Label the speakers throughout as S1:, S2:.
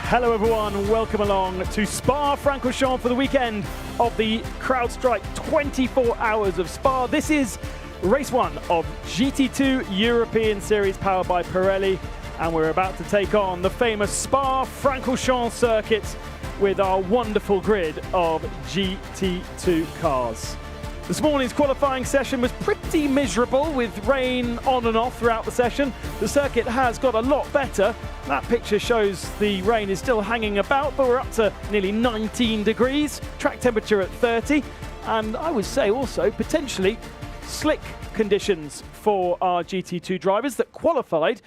S1: Hello everyone, welcome along to Spa-Francorchamps for the weekend of the CrowdStrike 24 Hours of Spa. This is race one of GT2 European Series powered by Pirelli, and we're about to take on the famous Spa-Francorchamps circuit with our wonderful grid of GT2 cars. This morning's qualifying session was pretty miserable with rain on and off throughout the session. The circuit has got a lot better. That picture shows the rain is still hanging about, but we're up to nearly 19 degrees, track temperature at 30, and I would say also potentially slick conditions for our GT2 drivers that qualified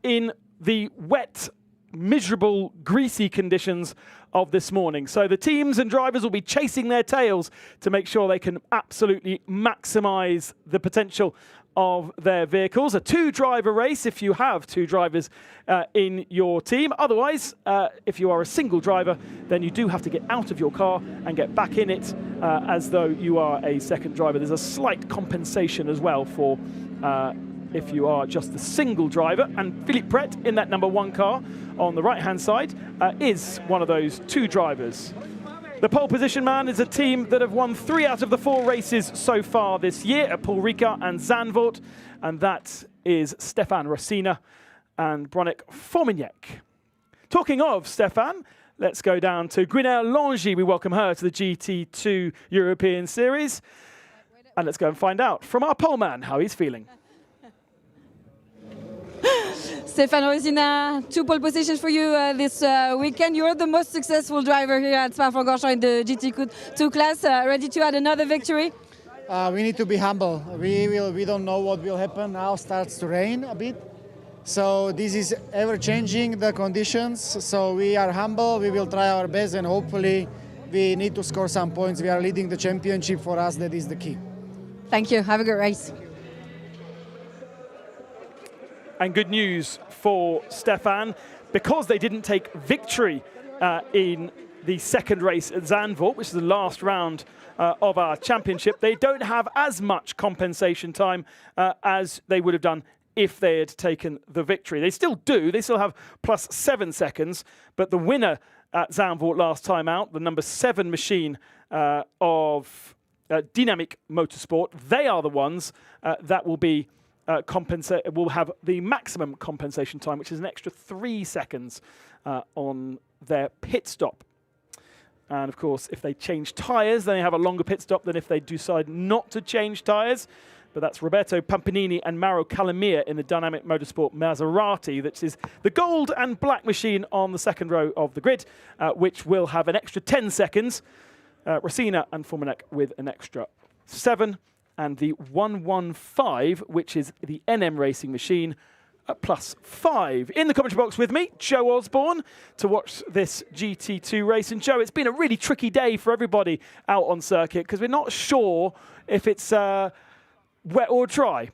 S1: in the wet, miserable, greasy conditions of this morning. So the teams and drivers will be chasing their tails to make sure they can absolutely maximize the potential of their vehicles. A two-driver race if you have two drivers in your team. Otherwise, if you are a single driver, then you do have to get out of your car and get back in it as though you are a second driver. There's a slight compensation as well for if you are just the single driver, and Philippe Pret in that number one car on the right-hand side is one of those two drivers. The pole position man is a team that have won 3 out of the 4 races so far this year at Paul Ricard and Zandvoort, and that is Stéphane Rossina and Bronick Formignac. Talking of Stéphane, let's go down to Gwyneth Langy. We welcome her to the GT2 European Series, and let's go and find out from our pole man how he's feeling.
S2: Stéphane Rossina, 2 pole positions for you this weekend. You're the most successful driver here at Spa-Francorchamps in the GT2 class. Ready to add another victory?
S3: We need to be humble. We don't know what will happen. Now starts to rain a bit. So this is ever changing, the conditions. So we are humble. We will try our best, and hopefully we need to score some points. We are leading the championship. For us, that is the key.
S2: Thank you. Have a good race.
S1: And good news for Stéphane, because they didn't take victory in the second race at Zandvoort, which is the last round of our championship. They don't have as much compensation time as they would have done if they had taken the victory. They still do. They still have plus 7 seconds, but the winner at Zandvoort last time out, the number 7 machine of Dynamic Motorsport, they are the ones that will be will have the maximum compensation time, which is an extra 3 seconds on their pit stop. And of course, if they change tyres, then they have a longer pit stop than if they decide not to change tyres. But that's Roberto Pampanini and Mauro Calamia in the Dynamic Motorsport Maserati. That is the gold and black machine on the second row of the grid, which will have an extra 10 seconds. Rossina and Formignac with an extra 7. And the 115, which is the NM Racing machine, plus 5. In the commentary box with me, Joe Osborne, to watch this GT2 race. And Joe, it's been a really tricky day for everybody out on circuit because we're not sure if it's wet or dry.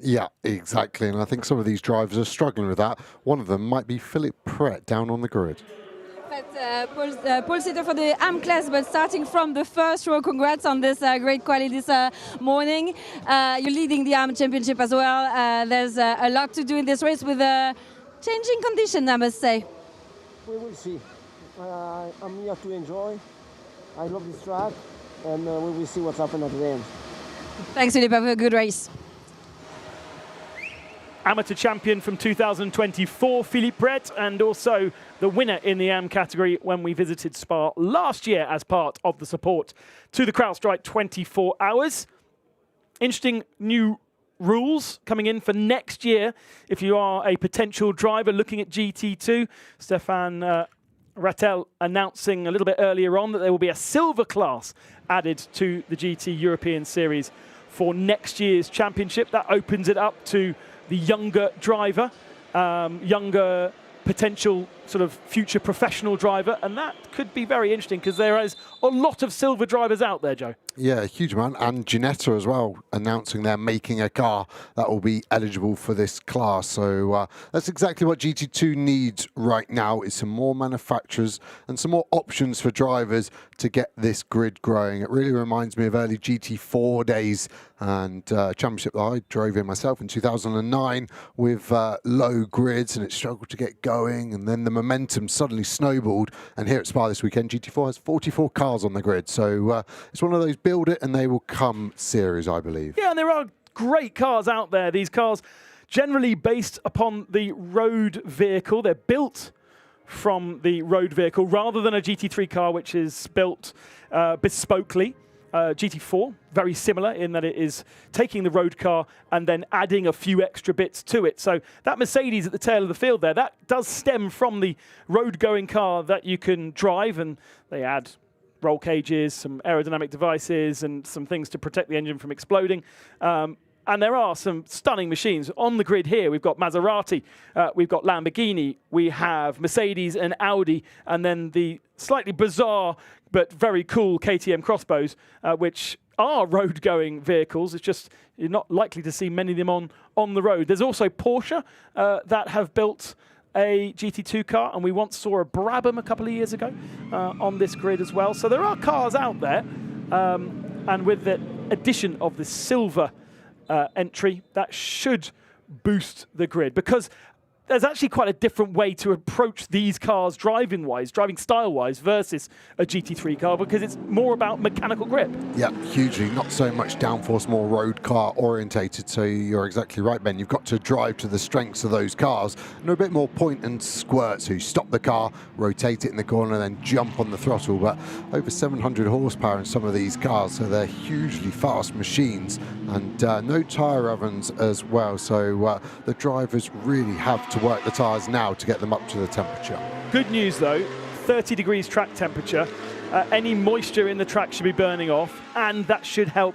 S4: Yeah, exactly. And I think some of these drivers are struggling with that. One of them might be Philippe Pret down on the grid.
S2: Pole sitter for the AM class, but starting from the first row, congrats on this great quality this morning. You're leading the AM championship as well. There's a lot to do in this race with changing conditions, I must say.
S5: We will see. I'm here to enjoy. I love this track, and we will see what's happening at the end.
S2: Thanks, Philippe. Have a good race.
S1: Amateur champion from 2024, Philippe Pret, and also the winner in the AM category when we visited Spa last year as part of the support to the CrowdStrike 24 Hours. Interesting new rules coming in for next year. If you are a potential driver looking at GT2, Stéphane Rattel announcing a little bit earlier on that there will be a silver class added to the GT European Series for next year's championship. That opens it up to the younger driver, younger potential sort of future professional driver, and that could be very interesting because there is a lot of silver drivers out there, Joe.
S4: Yeah, a huge amount. And Ginetta as well, announcing they're making a car that will be eligible for this class. So that's exactly what GT2 needs right now, is some more manufacturers and some more options for drivers to get this grid growing. It really reminds me of early GT4 days and championship that I drove in myself in 2009 with low grids, and it struggled to get going. And then the momentum suddenly snowballed. And here at Spa this weekend, GT4 has 44 cars on the grid. So it's one of those build it and they will come series, I believe.
S1: Yeah, and there are great cars out there. These cars generally based upon the road vehicle. They're built from the road vehicle rather than a GT3 car, which is built bespokely. GT4, very similar in that it is taking the road car and then adding a few extra bits to it. So that Mercedes at the tail of the field there, that does stem from the road-going car that you can drive, and they add roll cages, some aerodynamic devices, and some things to protect the engine from exploding. And there are some stunning machines on the grid here. We've got Maserati, we've got Lamborghini, we have Mercedes and Audi, and then the slightly bizarre but very cool KTM Crossbows, which are road-going vehicles. It's just you're not likely to see many of them on the road. There's also Porsche that have built a GT2 car, and we once saw a Brabham a couple of years ago on this grid as well. So there are cars out there, and with the addition of the silver entry, that should boost the grid, because there's actually quite a different way to approach these cars driving style-wise versus a GT3 car, because it's more about mechanical grip.
S4: Yeah, hugely. Not so much downforce, more road car orientated. So you're exactly right, Ben. You've got to drive to the strengths of those cars. And a bit more point and squirt. So you stop the car, rotate it in the corner, and then jump on the throttle. But over 700 horsepower in some of these cars, so they're hugely fast machines. And no tyre ovens as well. So the drivers really have to work the tyres now to get them up to the temperature.
S1: Good news though, 30 degrees track temperature. Any moisture in the track should be burning off, and that should help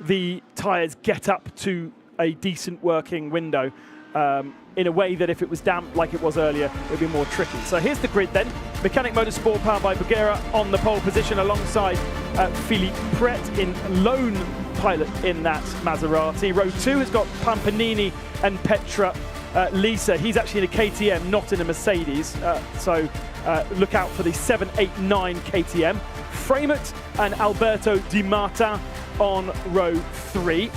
S1: the tyres get up to a decent working window in a way that if it was damp like it was earlier, it would be more tricky. So here's the grid then. Mechanic Motorsport powered by Bugera on the pole position alongside Philippe Pret in lone pilot in that Maserati. Row 2 has got Pampanini and Petra Lisa. He's actually in a KTM, not in a Mercedes, so look out for the 789 KTM. Framert and Alberto Di Marta on row 3.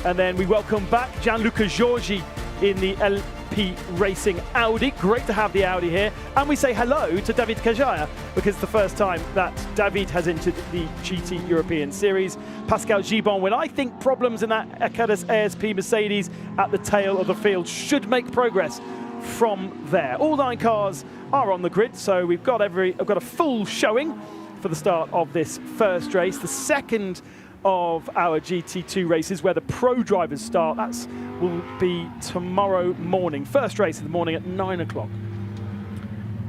S1: And then we welcome back Gianluca Giorgi in the LP Racing Audi. Great to have the Audi here. And we say hello to David Kajaya, because it's the first time that David has entered the GT European Series. Pascal Gibon, when I think problems in that Acadis ASP Mercedes at the tail of the field should make progress from there. All 9 cars are on the grid, so we've got a full showing for the start of this first race. The second of our GT2 races, where the pro drivers start, that will be tomorrow morning. First race of the morning at 9 o'clock.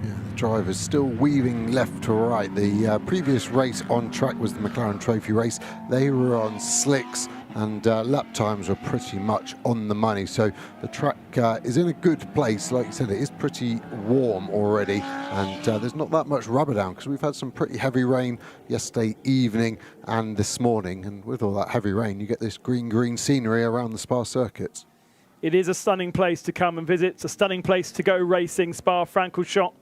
S4: Yeah, the drivers still weaving left to right. The previous race on track was the McLaren Trophy race. They were on slicks, and lap times were pretty much on the money. So the track is in a good place. Like you said, it is pretty warm already, and there's not that much rubber down, because we've had some pretty heavy rain yesterday evening and this morning, and with all that heavy rain you get this green scenery around the Spa circuits.
S1: It is a stunning place to come and visit. It's a stunning place to go racing, Spa-Francorchamps.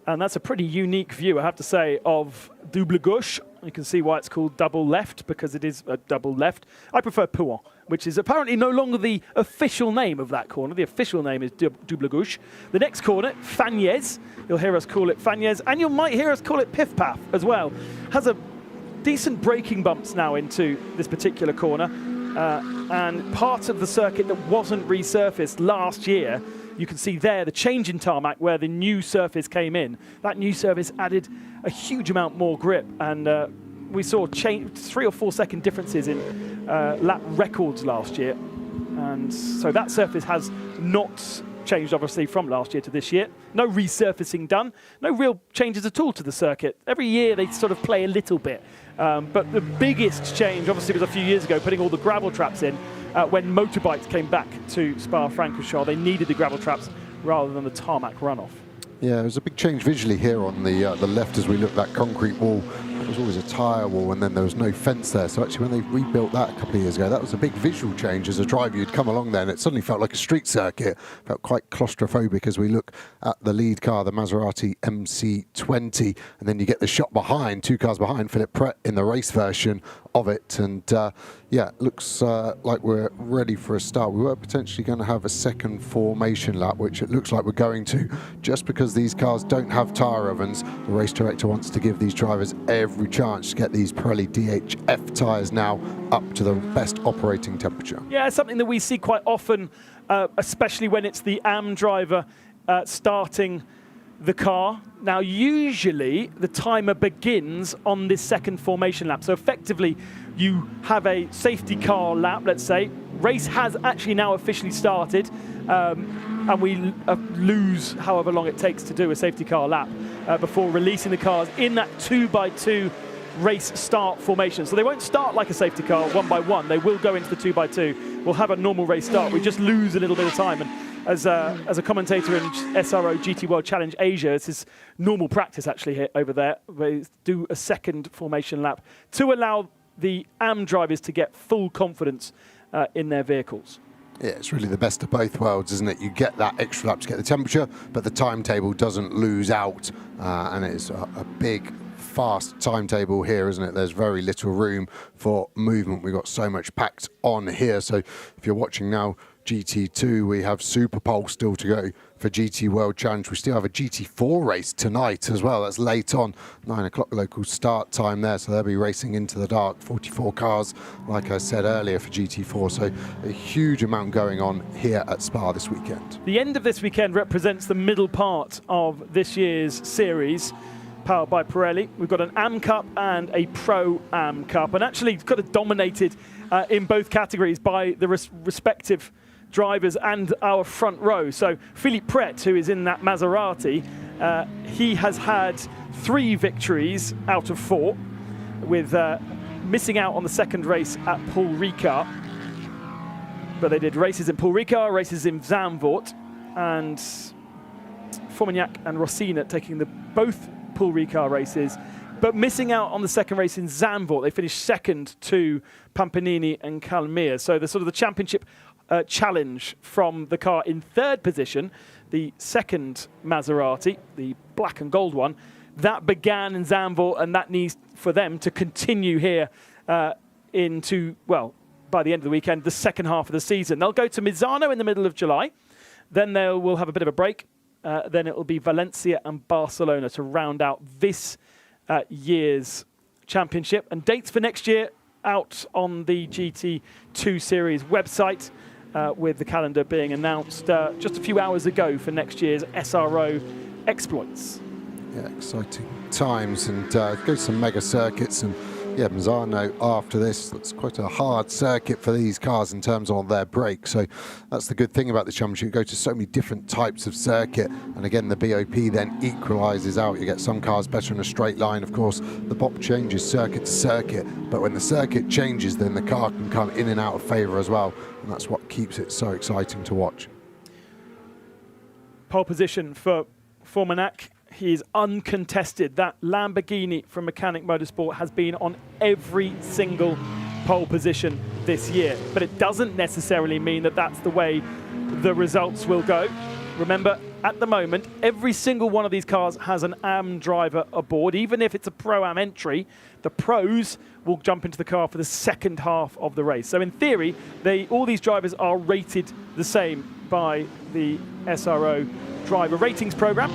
S1: And that's a pretty unique view, I have to say, of Double Gauche. You can see why it's called double left, because it is a double left. I prefer Pouan, which is apparently no longer the official name of that corner. The official name is Double Gauche. The next corner, Fagnes. You'll hear us call it Fagnes, and you might hear us call it Piff Paff as well. Has a decent braking bumps now into this particular corner. And part of the circuit that wasn't resurfaced last year, you can see there the change in tarmac where the new surface came in. That new surface added a huge amount more grip, and we saw 3 or 4 second differences in lap records last year. And so that surface has not changed, obviously, from last year to this year. No resurfacing done, no real changes at all to the circuit. Every year they sort of play a little bit. But the biggest change, obviously, was a few years ago, putting all the gravel traps in. When motorbikes came back to Spa-Francorchamps, they needed the gravel traps rather than the tarmac runoff.
S4: Yeah, it was a big change visually here on the left as we look at that concrete wall. It was always a tyre wall, and then there was no fence there. So actually, when they rebuilt that a couple of years ago, that was a big visual change. As a driver, you'd come along there, and it suddenly felt like a street circuit. Felt quite claustrophobic as we look at the lead car, the Maserati MC20, and then you get the shot behind, 2 cars behind, Philip Pret in the race version of it. And yeah, looks like we're ready for a start. We were potentially going to have a second formation lap, which it looks like we're going to, just because these cars don't have tyre ovens. The race director wants to give these drivers every chance to get these Pirelli DHF tyres now up to the best operating temperature.
S1: Yeah, it's something that we see quite often, especially when it's the AM driver starting the car. Now, usually the timer begins on this second formation lap. So effectively, you have a safety car lap, let's say. Race has actually now officially started, and we lose however long it takes to do a safety car lap before releasing the cars in that 2x2 race start formation. So they won't start like a safety car 1 by 1. They will go into the 2x2. We'll have a normal race start. We just lose a little bit of time. And as a commentator in SRO GT World Challenge Asia, this is normal practice actually here over there. They do a second formation lap to allow the AM drivers to get full confidence in their vehicles.
S4: Yeah, it's really the best of both worlds, isn't it? You get that extra lap to get the temperature, but the timetable doesn't lose out, and it's a big, fast timetable here, isn't it? There's very little room for movement. We've got so much packed on here. So if you're watching now GT2, we have Super Pole still to go for GT World Challenge. We still have a GT4 race tonight as well. That's late on, 9 o'clock local start time there. So they'll be racing into the dark, 44 cars, like I said earlier, for GT4. So a huge amount going on here at Spa this weekend.
S1: The end of this weekend represents the middle part of this year's series, powered by Pirelli. We've got an AM Cup and a Pro AM Cup, and actually it's kind of dominated in both categories by the respective drivers and our front row. So Philippe Pret, who is in that Maserati, he has had 3 victories out of 4, with missing out on the second race at Paul Ricard. But they did races in Paul Ricard, races in Zandvoort, and Formignac and Rossina taking both Paul Ricard races, but missing out on the second race in Zandvoort. They finished second to Pampinini and Calmere. So the sort of the championship challenge from the car in 3rd position, the second Maserati, the black and gold one, that began in Zandvoort, and that needs for them to continue here into, well, by the end of the weekend, the second half of the season. They'll go to Misano in the middle of July. Then we'll have a bit of a break. Then it will be Valencia and Barcelona to round out this year's championship. And dates for next year out on the GT2 Series website, with the calendar being announced just a few hours ago for next year's SRO exploits.
S4: Yeah, exciting times, and go to some mega circuits. And yeah, Misano after this, that's quite a hard circuit for these cars in terms of their brakes. So that's the good thing about the championship. You go to so many different types of circuit, and again, the BOP then equalises out. You get some cars better in a straight line. Of course, the BOP changes circuit to circuit, but when the circuit changes, then the car can come in and out of favour as well, and that's what keeps it so exciting to watch.
S1: Pole position for Formignac. He is uncontested. That Lamborghini from Mechanic Motorsport has been on every single pole position this year. But it doesn't necessarily mean that that's the way the results will go. Remember, at the moment, every single one of these cars has an AM driver aboard. Even if it's a Pro-Am entry, the pros will jump into the car for the second half of the race. So in theory, all these drivers are rated the same by the SRO driver ratings program.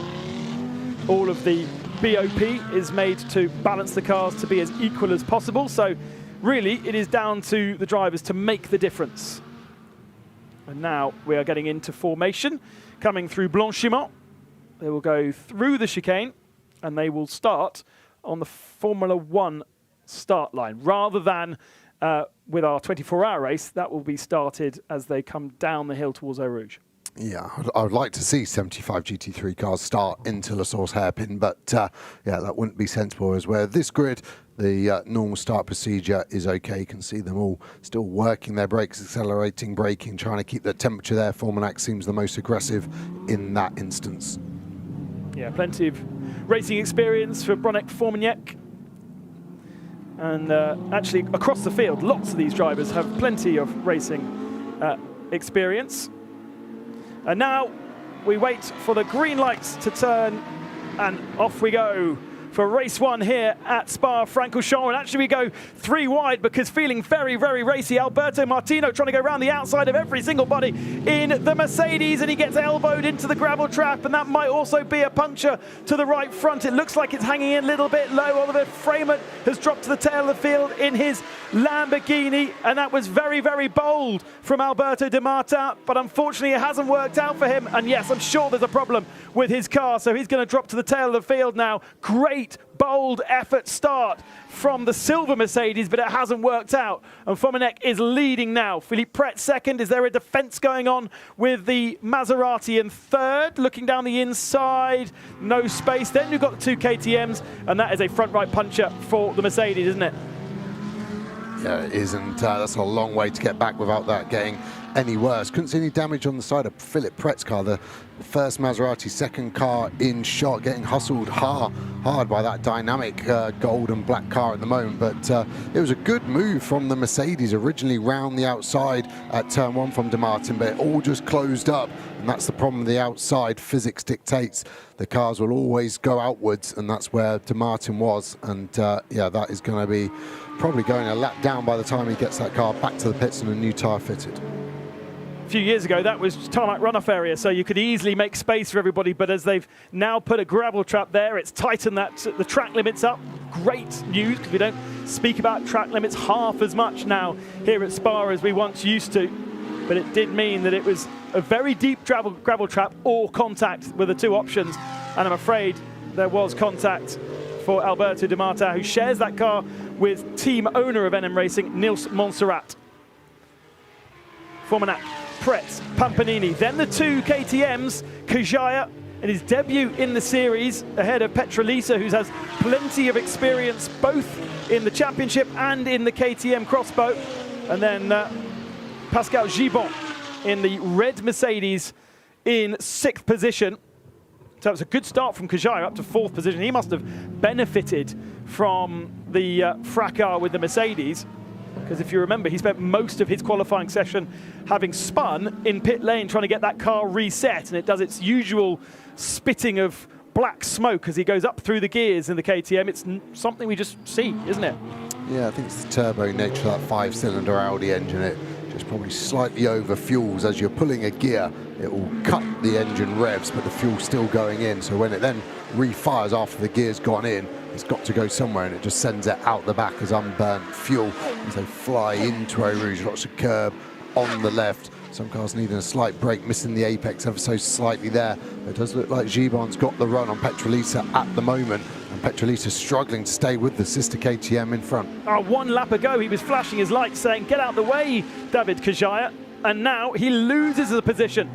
S1: All of the BOP is made to balance the cars to be as equal as possible. So really, it is down to the drivers to make the difference. And now we are getting into formation, coming through Blanchiment. They will go through the chicane, and they will start on the Formula 1 start line. Rather than with our 24-hour race, that will be started as they come down the hill towards Eau Rouge.
S4: Yeah, I would like to see 75 GT3 cars start into La Source hairpin, but yeah, that wouldn't be sensible. As where this grid, the normal start procedure is okay. You can see them all still working their brakes, accelerating, braking, trying to keep the temperature there. Formignac seems the most aggressive in that instance.
S1: Yeah, plenty of racing experience for Bronek Formignac. And actually, across the field, lots of these drivers have plenty of racing experience. And now we wait for the green lights to turn, and off we go for race one here at Spa-Francorchamps. And actually we go 3 wide because feeling very, very racy. Alberto Martino trying to go around the outside of every single body in the Mercedes, and he gets elbowed into the gravel trap, and that might also be a puncture to the right front. It looks like it's hanging in a little bit low. Oliver Freeman has dropped to the tail of the field in his Lamborghini, and that was very, very bold from Alberto Di Marta, but unfortunately it hasn't worked out for him. And yes, I'm sure there's a problem with his car, so he's going to drop to the tail of the field now. Great bold effort start from the silver Mercedes, but it hasn't worked out. And Fomanek is leading now. Philippe Pret second. Is there a defense going on with the Maserati in third? Looking down the inside, no space. Then you've got the 2 KTMs, and that is a front right puncher for the Mercedes, isn't it?
S4: Yeah, it isn't. That's a long way to get back without that getting any worse. Couldn't see any damage on the side of Philippe Pret's car, the first Maserati, second car in shot, getting hustled hard by that dynamic gold and black car at the moment. But it was a good move from the Mercedes, originally round the outside at turn 1 from Di Martin, but it all just closed up. And that's the problem with the outside. Physics dictates the cars will always go outwards, and that's where Di Martin was. And yeah, that is going to be probably going a lap down by the time he gets that car back to the pits and a new tyre fitted.
S1: A few years ago, that was tarmac runoff area, so you could easily make space for everybody. But as they've now put a gravel trap there, it's tightened the track limits up. Great news, because we don't speak about track limits half as much now here at Spa as we once used to. But it did mean that it was a very deep gravel trap or contact were the 2 options. And I'm afraid there was contact for Alberto Di Marta, who shares that car with team owner of NM Racing, Nils Montserrat. Fomanek, Pret, Pampanini. Then the 2 KTMs, Kajaya in his debut in the series ahead of Petrolisa, who has plenty of experience both in the championship and in the KTM crossbow. And then Pascal Gibon in the red Mercedes in 6th position. So it was a good start from Kajaya up to 4th position. He must have benefited from the fracas with the Mercedes, because if you remember, he spent most of his qualifying session having spun in pit lane trying to get that car reset, and it does its usual spitting of black smoke as he goes up through the gears in the KTM. It's something we just see, isn't it?
S4: Yeah, I think it's the turbo nature of that 5-cylinder Audi engine. It just probably slightly over fuels as you're pulling a gear. It will cut the engine revs, but the fuel's still going in. So when it then refires after the gear's gone in, it's got to go somewhere, and it just sends it out the back as unburnt fuel as they fly into Eau Rouge. Lots of curb on the left. Some cars needing a slight break, missing the apex ever so slightly there. It does look like Gibon's got the run on Petrolisa at the moment, and Petrolisa's struggling to stay with the sister KTM in front.
S1: 1 lap ago, he was flashing his lights saying, "Get out the way, David Kajaya," and now he loses the position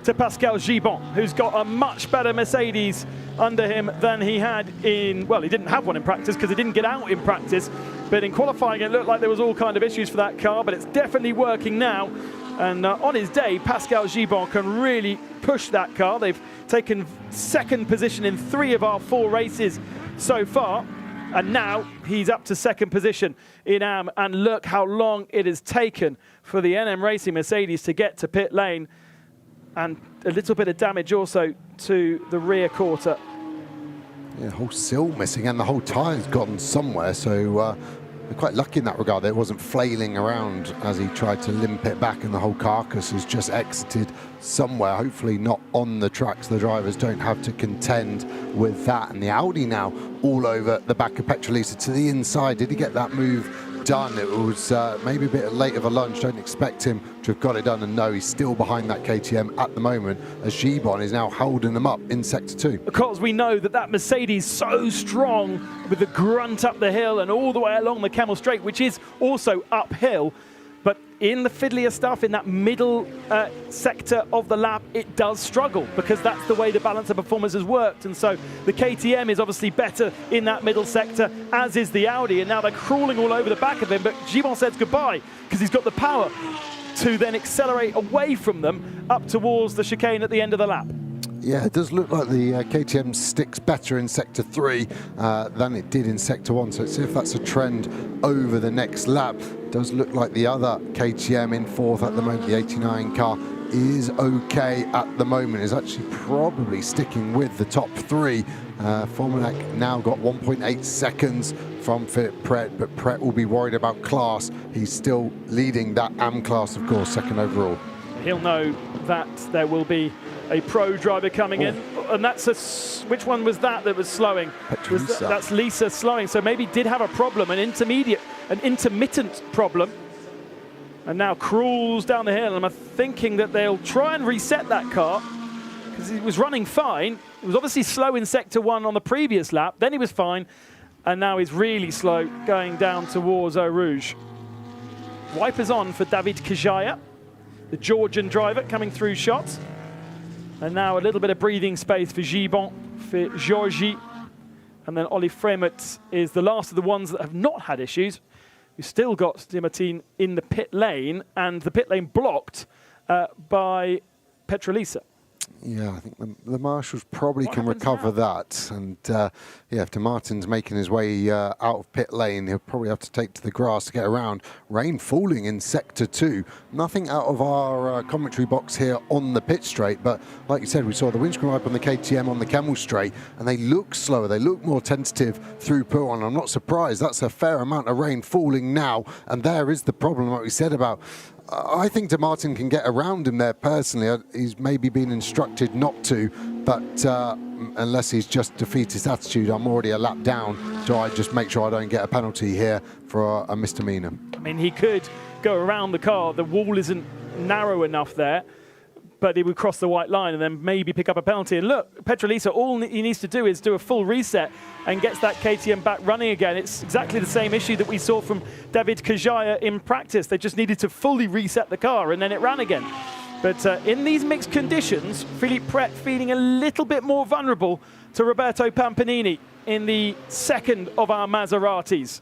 S1: to Pascal Gibon, who's got a much better Mercedes under him than he had in, well, he didn't have one in practice because he didn't get out in practice, but in qualifying it looked like there was all kind of issues for that car, but it's definitely working now. And on his day, Pascal Gibon can really push that car. They've taken 2nd position in 3 of our 4 races so far, and now he's up to 2nd position in AM, and look how long it has taken for the NM Racing Mercedes to get to pit lane. And a little bit of damage also to the rear quarter.
S4: Yeah, the whole sill missing, and the whole tyre's gone somewhere, so we're quite lucky in that regard that it wasn't flailing around as he tried to limp it back, and the whole carcass has just exited somewhere, hopefully not on the tracks. The drivers don't have to contend with that. And the Audi now all over the back of Petrolisa to the inside. Did he get that move done? It was maybe a bit late of a lunge. Don't expect him to have got it done, and no, he's still behind that KTM at the moment as Gibon is now holding them up in sector 2.
S1: Because we know that Mercedes so strong with the grunt up the hill and all the way along the Camel Straight, which is also uphill, but in the fiddlier stuff, in that middle sector of the lap, it does struggle because that's the way the balance of performance has worked. And so the KTM is obviously better in that middle sector, as is the Audi, and now they're crawling all over the back of him. But Gibon says goodbye because he's got the power to then accelerate away from them up towards the chicane at the end of the lap.
S4: Yeah, it does look like the KTM sticks better in Sector 3 than it did in Sector 1. So let's see if that's a trend over the next lap. It does look like the other KTM in 4th at the moment, the 89 car, is okay at the moment. Is actually probably sticking with the top 3. Formenac now got 1.8 seconds from Philip Pret, but Pret will be worried about class. He's still leading that AM class, of course, 2nd overall.
S1: He'll know that there will be a pro driver coming in, and that's which one was that was slowing? That's Lisa slowing, so maybe did have a problem, an intermittent problem, and now crawls down the hill. And I'm thinking that they'll try and reset that car because he was running fine. He was obviously slow in Sector 1 on the previous lap, then he was fine, and now he's really slow going down towards Eau Rouge. Wipers on for David Kajaya, the Georgian driver coming through shots. And now a little bit of breathing space for Gibon, for Georgie. And then Oli Fremut is the last of the ones that have not had issues. We've still got Stimartin in the pit lane, and the pit lane blocked by Petrolisa.
S4: Yeah, I think the marshals probably can recover that. And yeah, if De Martin's making his way out of pit lane, he'll probably have to take to the grass to get around. Rain falling in Sector 2. Nothing out of our commentary box here on the pit straight, but like you said, we saw the windscreen wipe on the KTM on the Camel straight, and they look slower. They look more tentative through Pouron. I'm not surprised. That's a fair amount of rain falling now, and there is the problem, like we said about. I think De Martin can get around him there personally. He's maybe been instructed not to, but unless he's just defeated his attitude, I'm already a lap down, so I just make sure I don't get a penalty here for a misdemeanor. I
S1: mean, he could go around the car. The wall isn't narrow enough there, but he would cross the white line and then maybe pick up a penalty. And look, Petrolisa, all he needs to do is do a full reset and gets that KTM back running again. It's exactly the same issue that we saw from David Kajaya in practice. They just needed to fully reset the car and then it ran again. But in these mixed conditions, Philippe Pret feeling a little bit more vulnerable to Roberto Pampanini in the second of our Maseratis.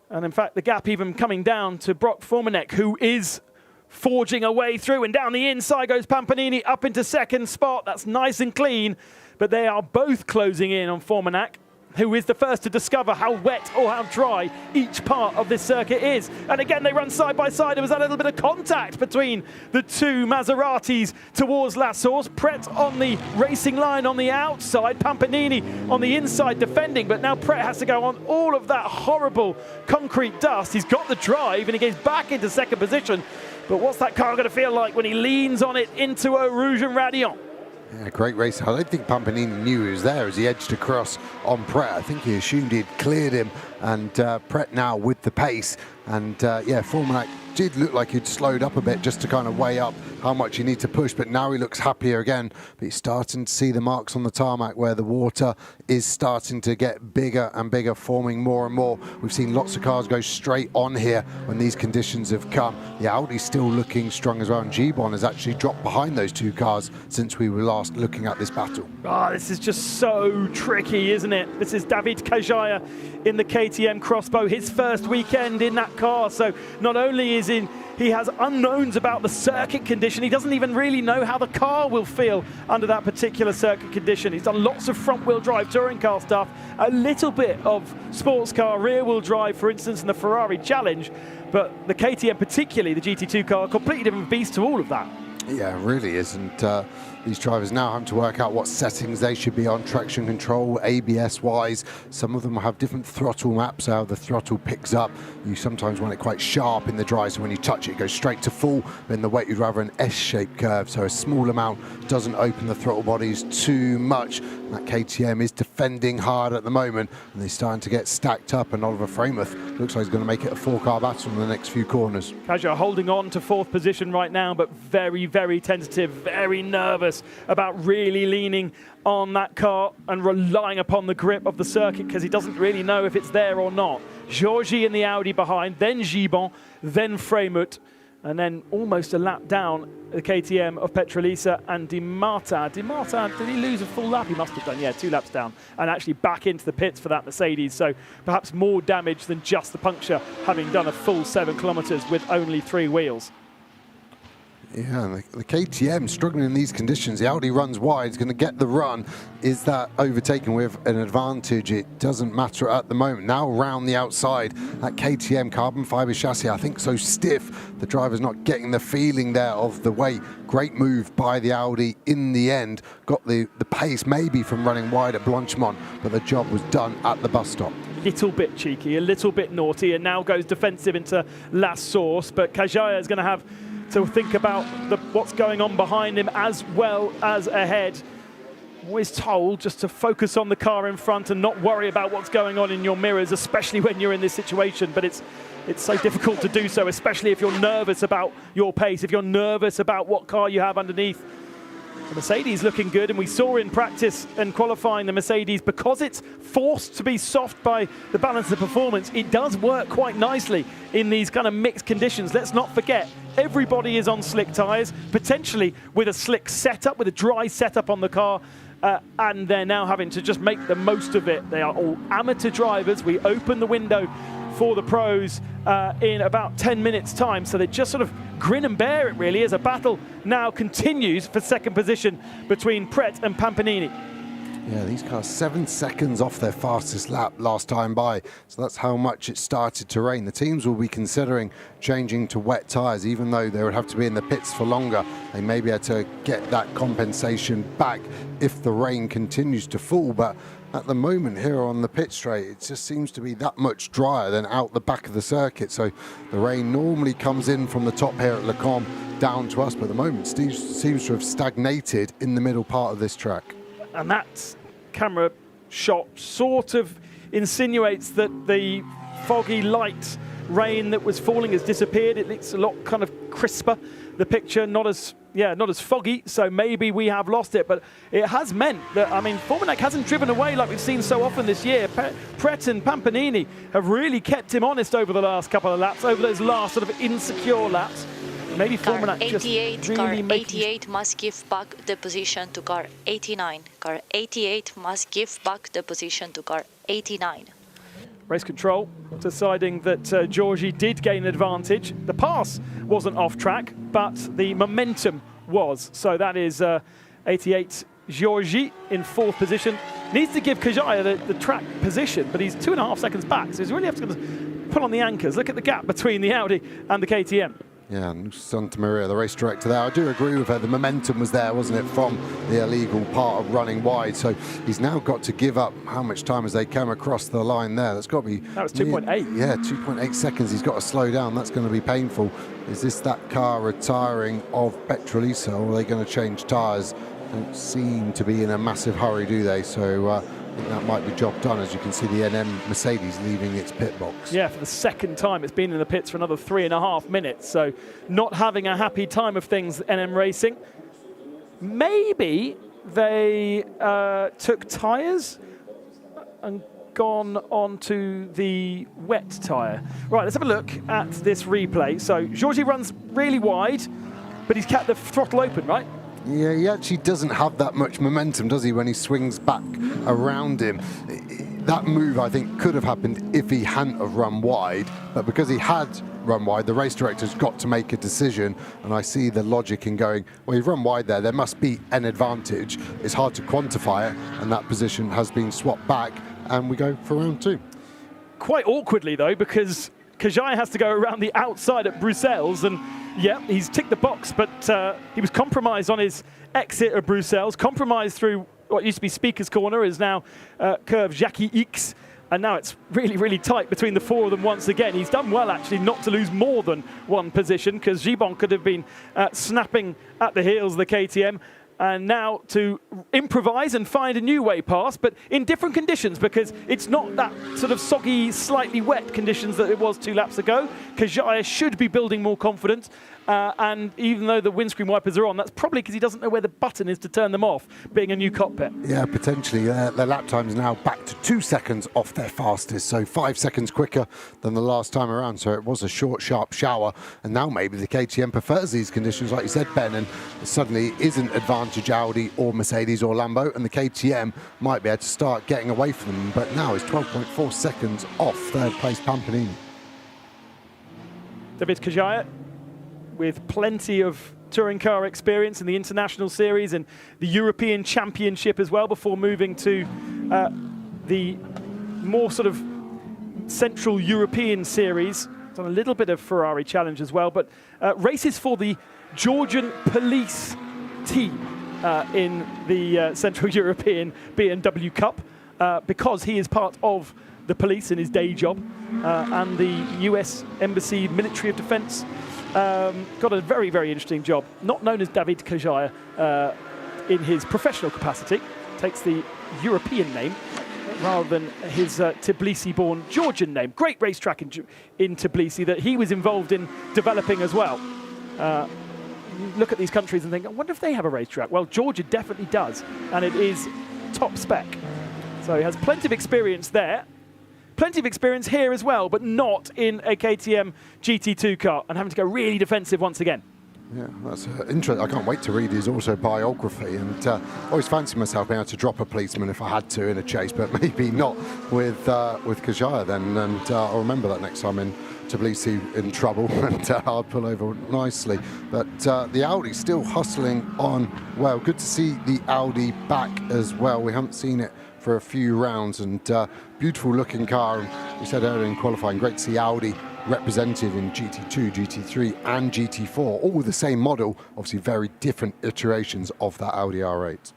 S1: And in fact, the gap even coming down to Brock Formanek, who is forging a way through, and down the inside goes Pampanini up into second spot. That's nice and clean, but they are both closing in on Formanek, who is the first to discover how wet or how dry each part of this circuit is. And again, they run side by side. There was a little bit of contact between the two Maseratis towards La Source. Pret on the racing line on the outside, Pampanini on the inside defending, but now Pret has to go on all of that horrible concrete dust. He's got the drive and he gets back into second position. But what's that car going to feel like when he leans on it into Eau Rouge and Radion?
S4: Yeah, great race. I don't think Pampanini knew he was there as he edged across on Pret. I think he assumed he'd cleared him, and Pret now with the pace. And yeah, Formanek did look like he'd slowed up a bit just to kind of weigh up how much you need to push, but now he looks happier again. But he's starting to see the marks on the tarmac where the water is starting to get bigger and bigger, forming more and more. We've seen lots of cars go straight on here when these conditions have come. The Audi's still looking strong as well, and Gibon has actually dropped behind those two cars since we were last looking at this battle.
S1: Oh, this is just so tricky, isn't it? This is David Kajaya in the KTM Crossbow, his first weekend in that car. So not only is he has unknowns about the circuit condition, he doesn't even really know how the car will feel under that particular circuit condition. He's done lots of front-wheel drive touring car stuff, a little bit of sports car rear-wheel drive, for instance, in the Ferrari Challenge, but the KTM, particularly the GT2 car, a completely different beast to all of that.
S4: Yeah, it really is. And these drivers now have to work out what settings they should be on, traction control, ABS-wise. Some of them have different throttle maps, how the throttle picks up. You sometimes want it quite sharp in the dry, so when you touch it, it goes straight to full. But in the wet, you'd rather an S-shaped curve, so a small amount doesn't open the throttle bodies too much. And that KTM is defending hard at the moment, and they're starting to get stacked up, and Oliver Framuth looks like he's going to make it a four-car battle in the next few corners.
S1: Kajaya holding on to fourth position right now, but very, very tentative, very nervous about really leaning on that car and relying upon the grip of the circuit because he doesn't really know if it's there or not. Georgie in the Audi behind, then Gibon, then Fremut, and then almost a lap down the KTM of Petrolisa and Di Marta. Di Marta, did he lose a full lap? He must have done, yeah, 2 laps down, and actually back into the pits for that Mercedes. So perhaps more damage than just the puncture, having done a full 7 kilometers with only 3 wheels.
S4: Yeah, and the KTM struggling in these conditions. The Audi runs wide, is going to get the run. Is that overtaken with an advantage? It doesn't matter at the moment. Now around the outside, that KTM carbon fiber chassis, I think so stiff. The driver's not getting the feeling there of the weight. Great move by the Audi in the end. Got the pace maybe from running wide at Blanchimont, but the job was done at the bus stop.
S1: Little bit cheeky, a little bit naughty, and now goes defensive into La Source, but Kajaya is going to have to think about what's going on behind him as well as ahead. Always told just to focus on the car in front and not worry about what's going on in your mirrors, especially when you're in this situation. But it's so difficult to do so, especially if you're nervous about your pace, if you're nervous about what car you have underneath. The Mercedes looking good, and we saw in practice and qualifying the Mercedes, because it's forced to be soft by the balance of performance, it does work quite nicely in these kind of mixed conditions. Let's not forget, everybody is on slick tyres, potentially with a slick setup, with a dry setup on the car, and they're now having to just make the most of it. They are all amateur drivers. We open the window for the pros in about 10 minutes time, so they just sort of grin and bear it really as a battle now continues for second position between Pret and Pampanini.
S4: Yeah, these cars 7 seconds off their fastest lap last time by, so that's how much it started to rain. The teams will be considering changing to wet tyres, even though they would have to be in the pits for longer. They may be able to get that compensation back if the rain continues to fall, but at the moment here on the pit straight, it just seems to be that much drier than out the back of the circuit. So the rain normally comes in from the top here at Le Combe down to us, but at the moment seems to have stagnated in the middle part of this track.
S1: And that camera shot sort of insinuates that the foggy light rain that was falling has disappeared. It looks a lot kind of crisper. The picture not as foggy, so maybe we have lost it, but it has meant that, I mean, Forminak hasn't driven away like we've seen so often this year. Pret and Pampanini have really kept him honest over the last couple of laps, over those last sort of insecure laps. Maybe Forminak just really
S6: car 88 must give back the position to car 89. Car 88 must give back the position to car 89.
S1: Race control deciding that Georgie did gain advantage. The pass wasn't off track, but the momentum was. So that is 88 Georgie in fourth position. Needs to give Kajaya the track position, but he's 2.5 seconds back. So he's really have to put on the anchors. Look at the gap between the Audi and the KTM.
S4: Yeah, and Santa Maria, the race director there, I do agree with her. The momentum was there, wasn't it, from the illegal part of running wide. So he's now got to give up how much time as they come across the line there. That's got to be...
S1: That was 2.8.
S4: Yeah, 2.8 seconds. He's got to slow down. That's going to be painful. Is this that car retiring of Petrolisa, or are they going to change tyres? Don't seem to be in a massive hurry, do they? So I think that might be job done, as you can see the NM Mercedes leaving its pit box.
S1: Yeah, for the second time it's been in the pits for another 3.5 minutes, so not having a happy time of things, NM Racing. Maybe they took tyres and gone onto the wet tyre. Right, let's have a look at this replay. So Georgie runs really wide, but he's kept the throttle open, right?
S4: Yeah, he actually doesn't have that much momentum, does he, when he swings back around him. That move, I think, could have happened if he hadn't have run wide, but because he had run wide, the race director's got to make a decision, and I see the logic in going, well, you've run wide there must be an advantage. It's hard to quantify it, and that position has been swapped back, and we go for round two.
S1: Quite awkwardly, though, because Kajaya has to go around the outside at Bruxelles, and yeah, he's ticked the box, but he was compromised on his exit of Bruxelles, compromised through what used to be Speaker's Corner, is now curve Jackie X, and now it's really, really tight between the four of them once again. He's done well, actually, not to lose more than one position, because Gibbon could have been snapping at the heels of the KTM, and now to improvise and find a new way past, but in different conditions, because it's not that sort of soggy, slightly wet conditions that it was 2 laps ago. Kajaya should be building more confidence, and even though the windscreen wipers are on, that's probably because he doesn't know where the button is to turn them off, being a new cockpit.
S4: Yeah, potentially. Their lap time is now back to 2 seconds off their fastest, so 5 seconds quicker than the last time around. So it was a short, sharp shower, and now maybe the KTM prefers these conditions, like you said, Ben, and suddenly isn't advantage Audi or Mercedes or Lambo, and the KTM might be able to start getting away from them, but now it's 12.4 seconds off third place Pampanini.
S1: David Kajaya with plenty of touring car experience in the International Series and the European Championship as well before moving to the more sort of Central European Series. Done a little bit of Ferrari Challenge as well, but races for the Georgian police team in the Central European BMW Cup because he is part of the police in his day job, and the US Embassy Military of Defense got a very, very interesting job. Not known as David Kajaya in his professional capacity, takes the European name rather than his Tbilisi-born Georgian name. Great racetrack in Tbilisi that he was involved in developing as well. You look at these countries and think, I wonder if they have a racetrack. Well, Georgia definitely does, and it is top spec. So he has plenty of experience there. Plenty of experience here as well, but not in a KTM GT2 car, and having to go really defensive once again.
S4: Yeah, that's interesting. I can't wait to read his autobiography, and always fancy myself being able to drop a policeman if I had to in a chase, but maybe not with Kajaya then. And I'll remember that next time in Tbilisi in trouble, and I'll pull over nicely. But the Audi still hustling on. Well, good to see the Audi back as well. We haven't seen it for a few rounds, and beautiful looking car. And we said earlier in qualifying, great to see Audi represented in GT2, GT3 and GT4, all the same model, obviously very different iterations of that Audi R8.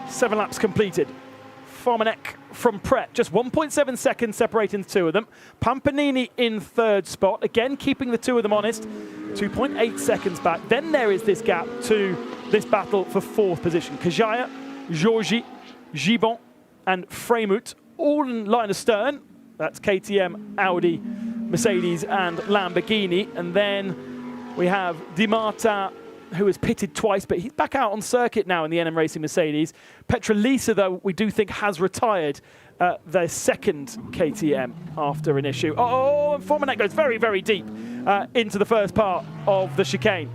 S1: Seven laps completed. Formanek from Pret, just 1.7 seconds separating the two of them. Pampanini in third spot, again keeping the two of them honest, 2.8 seconds back. Then there is this gap to this battle for fourth position. Kajaya, Georgi, Gibbon and Freimut, all in line astern. That's KTM, Audi, Mercedes and Lamborghini. And then we have Di Marta, who has pitted twice, but he's back out on circuit now in the NM Racing Mercedes. Petrolisa, though, we do think has retired their second KTM after an issue. Oh, and Formanek goes very, very deep into the first part of the chicane.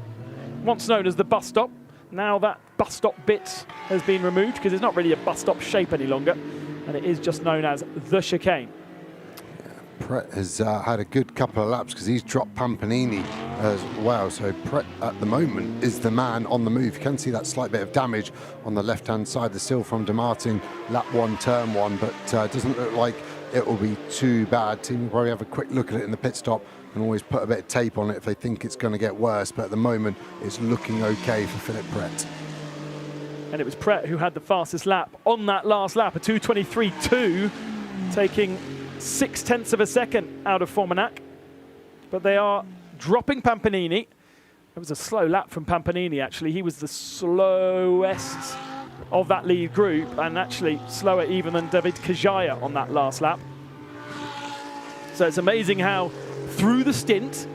S1: Once known as the bus stop. Now that bus stop bit has been removed because it's not really a bus stop shape any longer, and it is just known as the chicane.
S4: Pret has had a good couple of laps because he's dropped Pampanini as well. So Pret at the moment is the man on the move. You can see that slight bit of damage on the left-hand side. The still from De Martin, lap one, turn one, but it doesn't look like it will be too bad. Team will probably have a quick look at it in the pit stop and always put a bit of tape on it if they think it's going to get worse. But at the moment, it's looking okay for Philip Pret.
S1: And it was Pret who had the fastest lap on that last lap, a 2:23.2, taking 0.6 of a second out of Formanek. But they are dropping Pampanini. It was a slow lap from Pampanini, actually. He was the slowest of that lead group, and actually slower even than David Kajaya on that last lap. So it's amazing how through the stint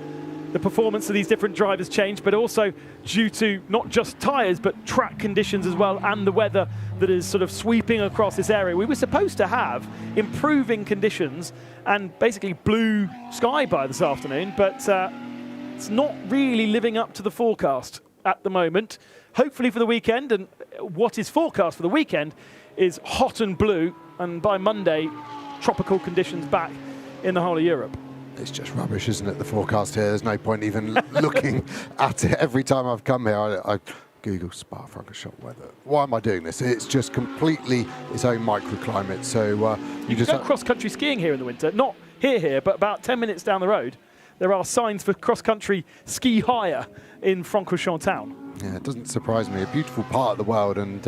S1: the performance of these different drivers changed, but also due to not just tyres but track conditions as well, and the weather that is sort of sweeping across this area. We were supposed to have improving conditions and basically blue sky by this afternoon, but it's not really living up to the forecast at the moment. Hopefully for the weekend, and what is forecast for the weekend is hot and blue, and by Monday tropical conditions back in the whole of Europe.
S4: It's just rubbish, isn't it, the forecast here? There's no point even looking at it. Every time I've come here, I Google Spa-Francorchamps weather. Why am I doing this? It's just completely its own microclimate. So
S1: you just go cross-country skiing here in the winter. Not here, but about 10 minutes down the road, there are signs for cross-country ski hire in Francorchamps town.
S4: Yeah, it doesn't surprise me. A beautiful part of the world, and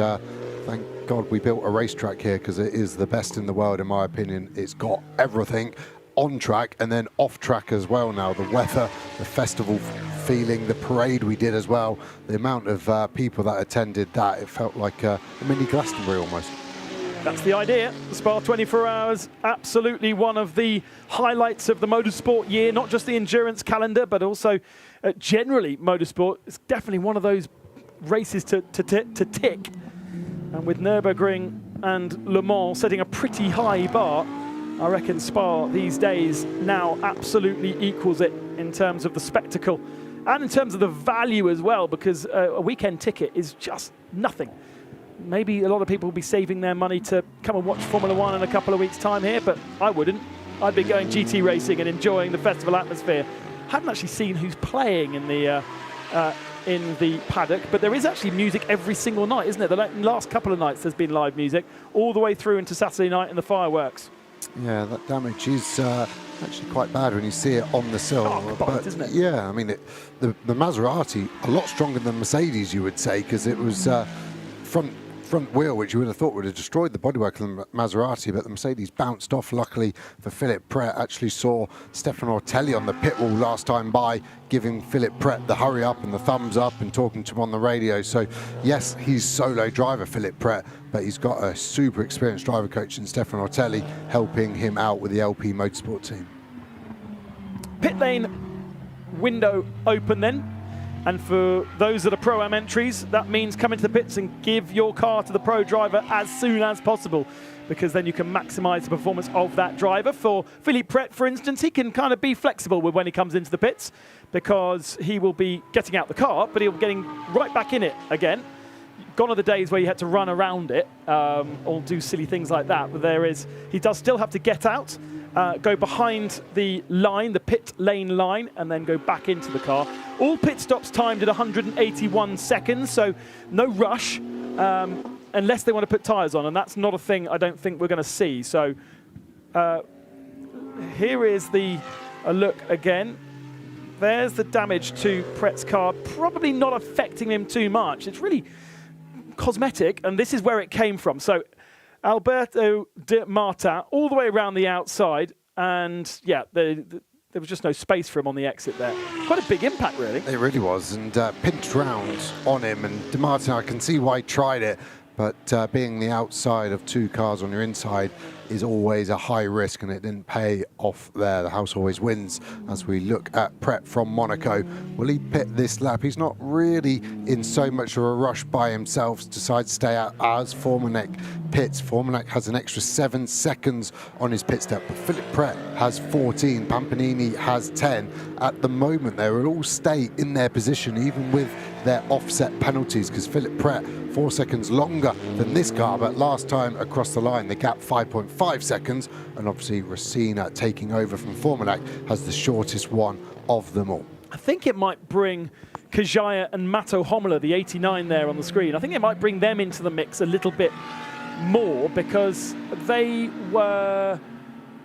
S4: thank God we built a racetrack here because it is the best in the world, in my opinion. It's got everything on track and then off track as well now. The weather, the festival feeling, the parade we did as well, the amount of people that attended that, it felt like a mini Glastonbury almost.
S1: That's the idea. The Spa 24 Hours, absolutely one of the highlights of the motorsport year, not just the endurance calendar, but also generally motorsport. It's definitely one of those races to tick. And with Nürburgring and Le Mans setting a pretty high bar, I reckon Spa these days now absolutely equals it in terms of the spectacle and in terms of the value as well, because a weekend ticket is just nothing. Maybe a lot of people will be saving their money to come and watch Formula One in a couple of weeks' time here, but I wouldn't. I'd be going GT racing and enjoying the festival atmosphere. Hadn't actually seen who's playing in the paddock, but there is actually music every single night, isn't it? The last couple of nights there's been live music, all the way through into Saturday night and the fireworks.
S4: Yeah, that damage is actually quite bad when you see it on the sill.
S1: But, isn't it?
S4: Yeah, I mean, the Maserati, a lot stronger than Mercedes, you would say, because it was front wheel, which you would have thought would have destroyed the bodywork of the Maserati, but the Mercedes bounced off. Luckily for Philip Pret, actually saw Stefan Ortelli on the pit wall last time by, giving Philip Pret the hurry up and the thumbs up and talking to him on the radio. So yes, he's solo driver, Philip Pret, but he's got a super experienced driver coach in Stefan Ortelli helping him out with the LP Motorsport team.
S1: Pit lane window open then. And for those that are Pro-Am entries, that means come into the pits and give your car to the pro driver as soon as possible, because then you can maximise the performance of that driver. For Philippe Pret, for instance, he can kind of be flexible with when he comes into the pits, because he will be getting out the car, but he'll be getting right back in it again. Gone are the days where you had to run around it or do silly things like that, but he does still have to get out, go behind the line, the pit lane line, and then go back into the car. All pit stops timed at 181 seconds, so no rush, unless they want to put tyres on, and that's not a thing I don't think we're going to see. So here is a look again. There's the damage to Pret's car, probably not affecting him too much. It's really cosmetic, and this is where it came from. So Alberto de Marta all the way around the outside, and yeah, there was just no space for him on the exit there. Quite a big impact, really.
S4: It really was, and pinched round on him, and de Marta, I can see why he tried it, but being the outside of two cars on your inside is always a high risk, and it didn't pay off there. The house always wins. As we look at Pret from Monaco, will he pit this lap? He's not really in so much of a rush by himself, decides to stay out as Formanek pits. Formanek has an extra 7 seconds on his pit step, but Philip Pret has 14, Pampanini has 10. At the moment, they will all stay in their position, even with their offset penalties, because Philip Pret 4 seconds longer than this car, but last time across the line, the gap 5.5 seconds, and obviously Racina taking over from Formanek has the shortest one of them all.
S1: I think it might bring Kajaya and Mato Homola, the 89 there on the screen, I think it might bring them into the mix a little bit more, because they were,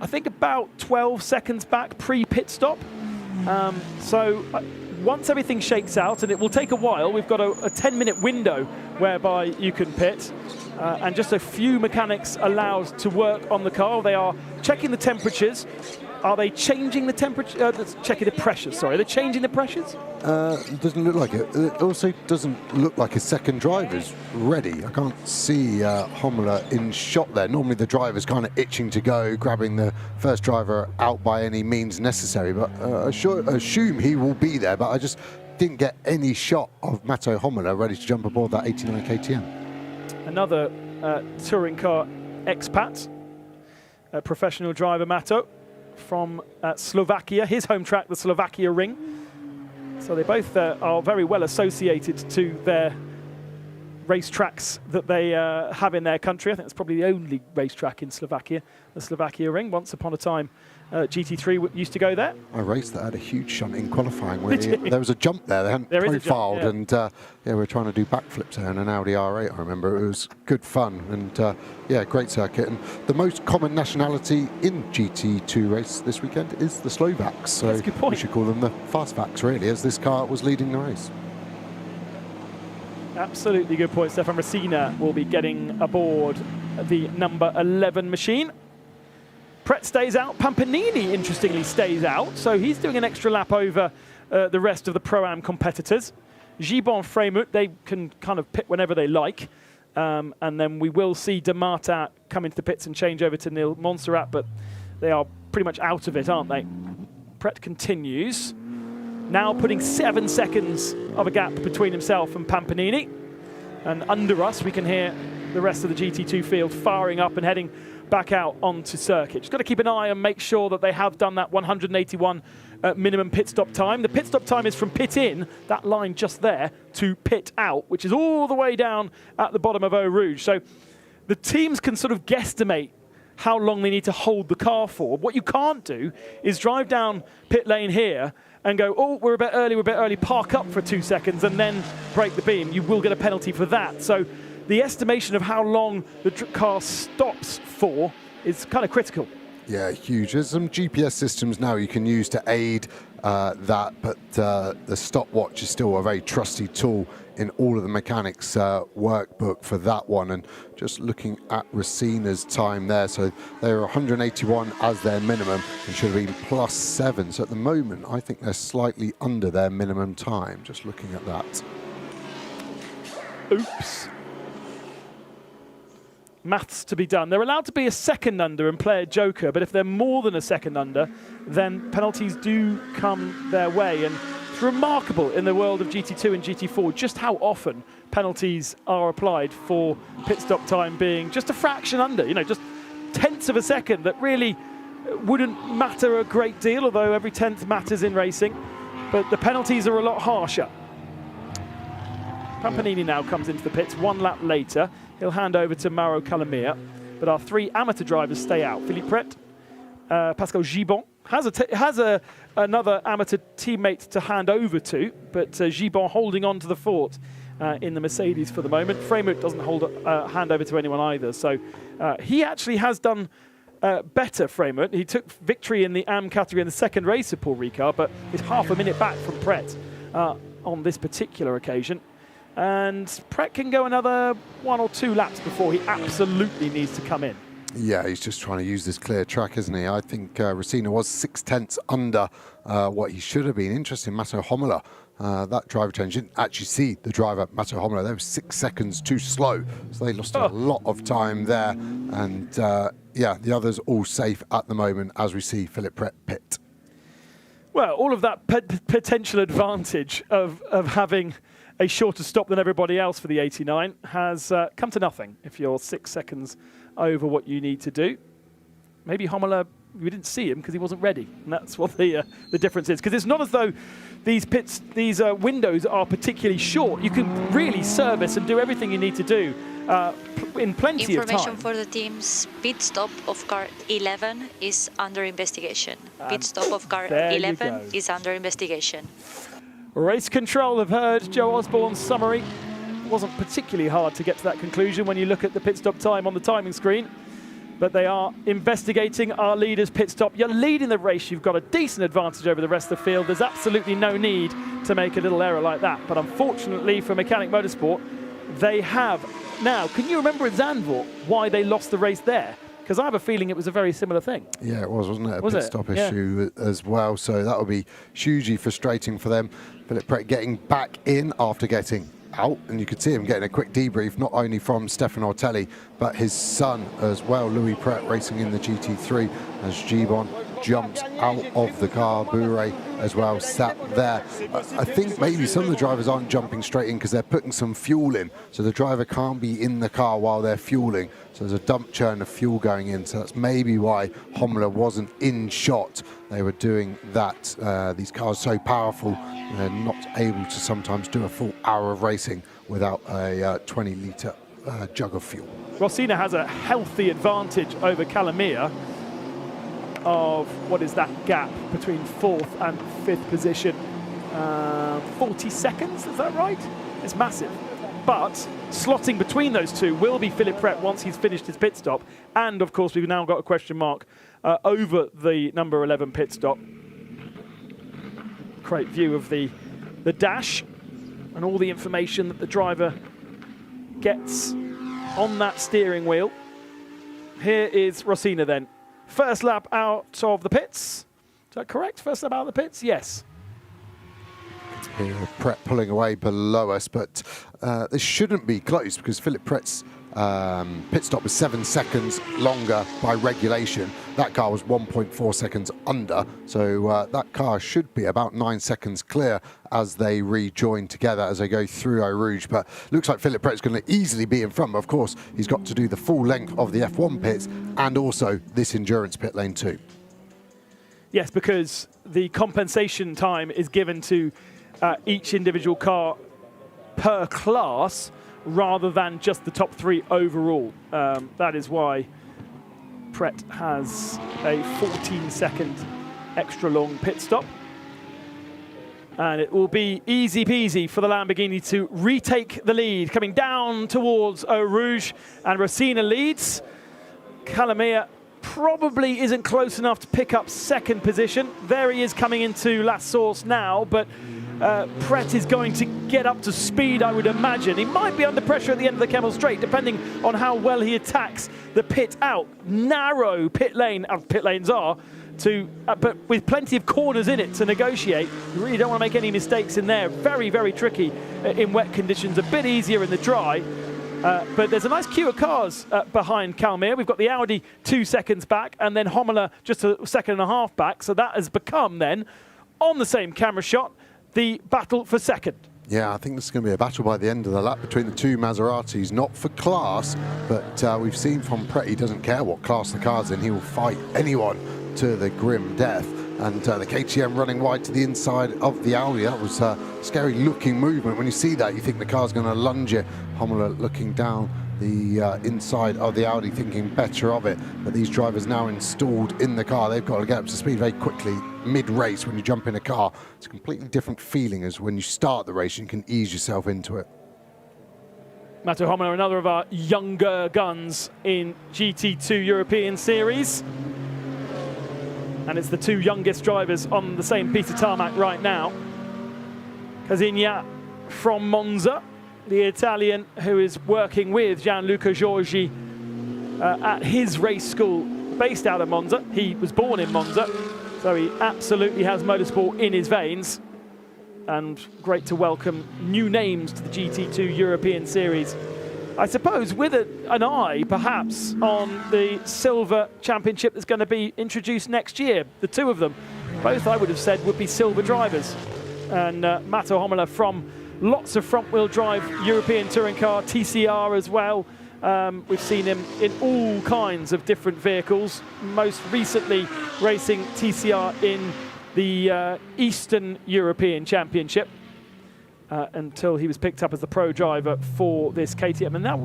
S1: I think, about 12 seconds back pre-pit stop. Once everything shakes out, and it will take a while, we've got a 10-minute window whereby you can pit, and just a few mechanics allowed to work on the car. They are checking the temperatures. Are they changing the temperature? Checking the pressures, sorry. Are they changing the pressures?
S4: It doesn't look like it. It also doesn't look like a second driver's ready. I can't see Homola in shot there. Normally the driver's kind of itching to go, grabbing the first driver out by any means necessary, but I assume he will be there, but I just didn't get any shot of Mato Homola ready to jump aboard that 89 KTM.
S1: Another touring car expat, professional driver Mato from Slovakia, his home track, the Slovakia Ring. So they both are very well associated to their racetracks that they have in their country. I think it's probably the only racetrack in Slovakia, the Slovakia Ring. Once upon a time, GT3 used to go there.
S4: A race that had a huge shunt in qualifying. Where there was a jump there, they hadn't profiled, yeah. And we were trying to do backflips there in an Audi R8, I remember. It was good fun, and yeah, great circuit. And the most common nationality in GT2 race this weekend is the Slovaks. So
S1: that's a good point.
S4: We should call them the Fastbacks, really, as this car was leading the race.
S1: Absolutely good point. Stefan Racina will be getting aboard the number 11 machine. Pret stays out. Pampanini, interestingly, stays out. So he's doing an extra lap over the rest of the Pro-Am competitors. Gibbon, Frémut, they can kind of pit whenever they like. And then we will see De Marta come into the pits and change over to Neil Montserrat, but they are pretty much out of it, aren't they? Pret continues. Now putting 7 seconds of a gap between himself and Pampanini. And under us, we can hear the rest of the GT2 field firing up and heading back out onto circuit. Just got to keep an eye and make sure that they have done that 181 minimum pit stop time. The pit stop time is from pit in, that line just there, to pit out, which is all the way down at the bottom of Eau Rouge. So the teams can sort of guesstimate how long they need to hold the car for. What you can't do is drive down pit lane here and go, oh, we're a bit early, park up for 2 seconds and then break the beam. You will get a penalty for that. So the estimation of how long the car stops for is kind of critical.
S4: Yeah, huge. There's some GPS systems now you can use to aid that, but the stopwatch is still a very trusty tool in all of the mechanics workbook for that one. And just looking at Racina's time there, so they were 181 as their minimum and should have been +7. So at the moment, I think they're slightly under their minimum time, just looking at that.
S1: Oops. Maths to be done. They're allowed to be a second under and play a joker, but if they're more than a second under, then penalties do come their way. And it's remarkable in the world of GT2 and GT4 just how often penalties are applied for pit stop time being just a fraction under, you know, just tenths of a second that really wouldn't matter a great deal, although every tenth matters in racing. But the penalties are a lot harsher. Pampanini now comes into the pits 1 lap later. He'll hand over to Mauro Calamia, but our 3 amateur drivers stay out. Philippe Pret, Pascal Gibon has another amateur teammate to hand over to, but Gibon holding on to the fort in the Mercedes for the moment. Freimuth doesn't hand over to anyone either, so he actually has done better, Freimuth. He took victory in the AM category in the second race of Paul Ricard, but he's half a minute back from Pret on this particular occasion. And Pret can go another 1 or 2 laps before he absolutely needs to come in.
S4: Yeah, he's just trying to use this clear track, isn't he? I think Racina was 6 tenths under what he should have been. Interesting, Matteo Homola, that driver change. Didn't actually see the driver, Matteo Homola. They were 6 seconds too slow, so they lost a lot of time there. And yeah, the others all safe at the moment as we see Philippe Pret pit.
S1: Well, all of that potential advantage of having a shorter stop than everybody else for the 89 has come to nothing if you're 6 seconds over what you need to do. Maybe Homola, we didn't see him because he wasn't ready, and that's what the difference is. Because it's not as though these windows are particularly short. You can really service and do everything you need to do in plenty of time.
S6: Information for the teams: pit stop of car 11 is under investigation. Pit stop of car 11 is under investigation.
S1: Race control have heard Joe Osborne's summary. It wasn't particularly hard to get to that conclusion when you look at the pit stop time on the timing screen. But they are investigating our leader's pit stop. You're leading the race. You've got a decent advantage over the rest of the field. There's absolutely no need to make a little error like that. But unfortunately for Mechanic Motorsport, they have. Now, can you remember at Zandvoort why they lost the race there? Because I have a feeling it was a very similar thing.
S4: Yeah, it was, wasn't it? A pit stop issue as well. So that will be hugely frustrating for them. Philippe Pret getting back in after getting out, and you could see him getting a quick debrief, not only from Stefano Ortelli, but his son as well, Louis Pret, racing in the GT3 as Gibon jumped out of the car. Bure as well sat there. I think maybe some of the drivers aren't jumping straight in because they're putting some fuel in, so the driver can't be in the car while they're fueling. So there's a dump churn of fuel going in, so that's maybe why Homola wasn't in shot. They were doing that. These cars are so powerful, they're not able to sometimes do a full hour of racing without a 20-litre jug of fuel.
S1: Rosina has a healthy advantage over Calamia of, what is that gap between 4th and 5th position? 40 seconds, is that right? It's massive. But slotting between those two will be Philippe Pret once he's finished his pit stop. And of course, we've now got a question mark over the number 11 pit stop. Great view of the dash and all the information that the driver gets on that steering wheel. Here is Rosina then. First lap out of the pits. Is that correct? First lap out of the pits? Yes.
S4: Here, Pret pulling away below us, but this shouldn't be close because Philippe Pret's pit stop was 7 seconds longer by regulation. That car was 1.4 seconds under, so that car should be about 9 seconds clear as they rejoin together as they go through Eau Rouge. But looks like Philippe Pret's going to easily be in front. But of course, he's got to do the full length of the F1 pits and also this endurance pit lane too.
S1: Yes, because the compensation time is given to each individual car per class rather than just the top 3 overall. That is why Pret has a 14-second extra long pit stop. And it will be easy peasy for the Lamborghini to retake the lead, coming down towards Eau Rouge, and Rosina leads. Calamia probably isn't close enough to pick up second position. There he is coming into La Source now, but Pret is going to get up to speed, I would imagine. He might be under pressure at the end of the Kemmel Straight, depending on how well he attacks the pit out. Narrow pit lane, as pit lanes are, but with plenty of corners in it to negotiate. You really don't want to make any mistakes in there. Very, very tricky in wet conditions, a bit easier in the dry. But there's a nice queue of cars behind Calamia. We've got the Audi 2 seconds back, and then Hommler just a second and a half back. So that has become then, on the same camera shot, the battle for second.
S4: Yeah, I think this is going to be a battle by the end of the lap between the two Maseratis, not for class, but we've seen from Pret he doesn't care what class the car's in. He will fight anyone to the grim death. And the KTM running wide to the inside of the Audi. That was a scary looking movement. When you see that, you think the car's going to lunge it. Hommler looking down the inside of the Audi, thinking better of it. But these drivers now installed in the car, they've got to get up to speed very quickly mid-race. When you jump in a car, it's a completely different feeling as when you start the race. You can ease yourself into it.
S1: Mathieu Hommler, another of our younger guns in GT2 European Series. And it's the two youngest drivers on the same piece of tarmac right now. Casigna from Monza, the Italian who is working with Gianluca Giorgi at his race school based out of Monza. He was born in Monza, so he absolutely has motorsport in his veins. And great to welcome new names to the GT2 European Series. I suppose with an eye, perhaps, on the Silver Championship that's going to be introduced next year. The two of them, both I would have said would be silver drivers. And Mathieu Hommler from lots of front-wheel drive European touring car, TCR as well. We've seen him in all kinds of different vehicles, most recently racing TCR in the Eastern European Championship. Until he was picked up as the pro driver for this KTM. And now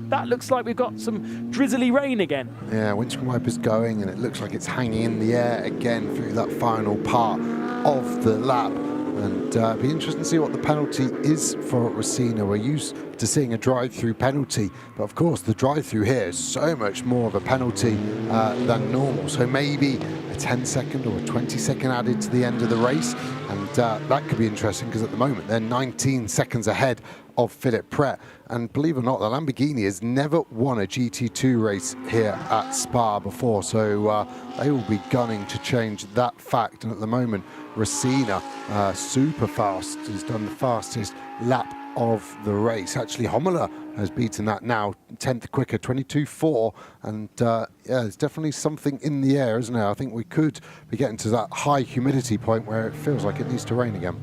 S1: that looks like we've got some drizzly rain again. Yeah, windscreen wipers going, and it looks like it's hanging in the air again through that final part of the lap. And it'll be interesting to see what the penalty is for Rosina. We're used to seeing a drive-through penalty, but of course the drive-through here is so much more of a penalty than normal. So maybe a 10-second or a 20-second added to the end of the race, and that could be interesting because at the moment they're 19 seconds ahead of Philippe Pret. And believe it or not, the Lamborghini has never won a GT2 race here at Spa before, so they will be gunning to change that fact. And at the moment, Rosina, super fast, has done the fastest lap of the race. Actually, Hommler has beaten that now, 10th quicker, 22.4, and yeah, there's definitely something in the air, isn't there? I think we could be getting to that high humidity point where it feels like it needs to rain again.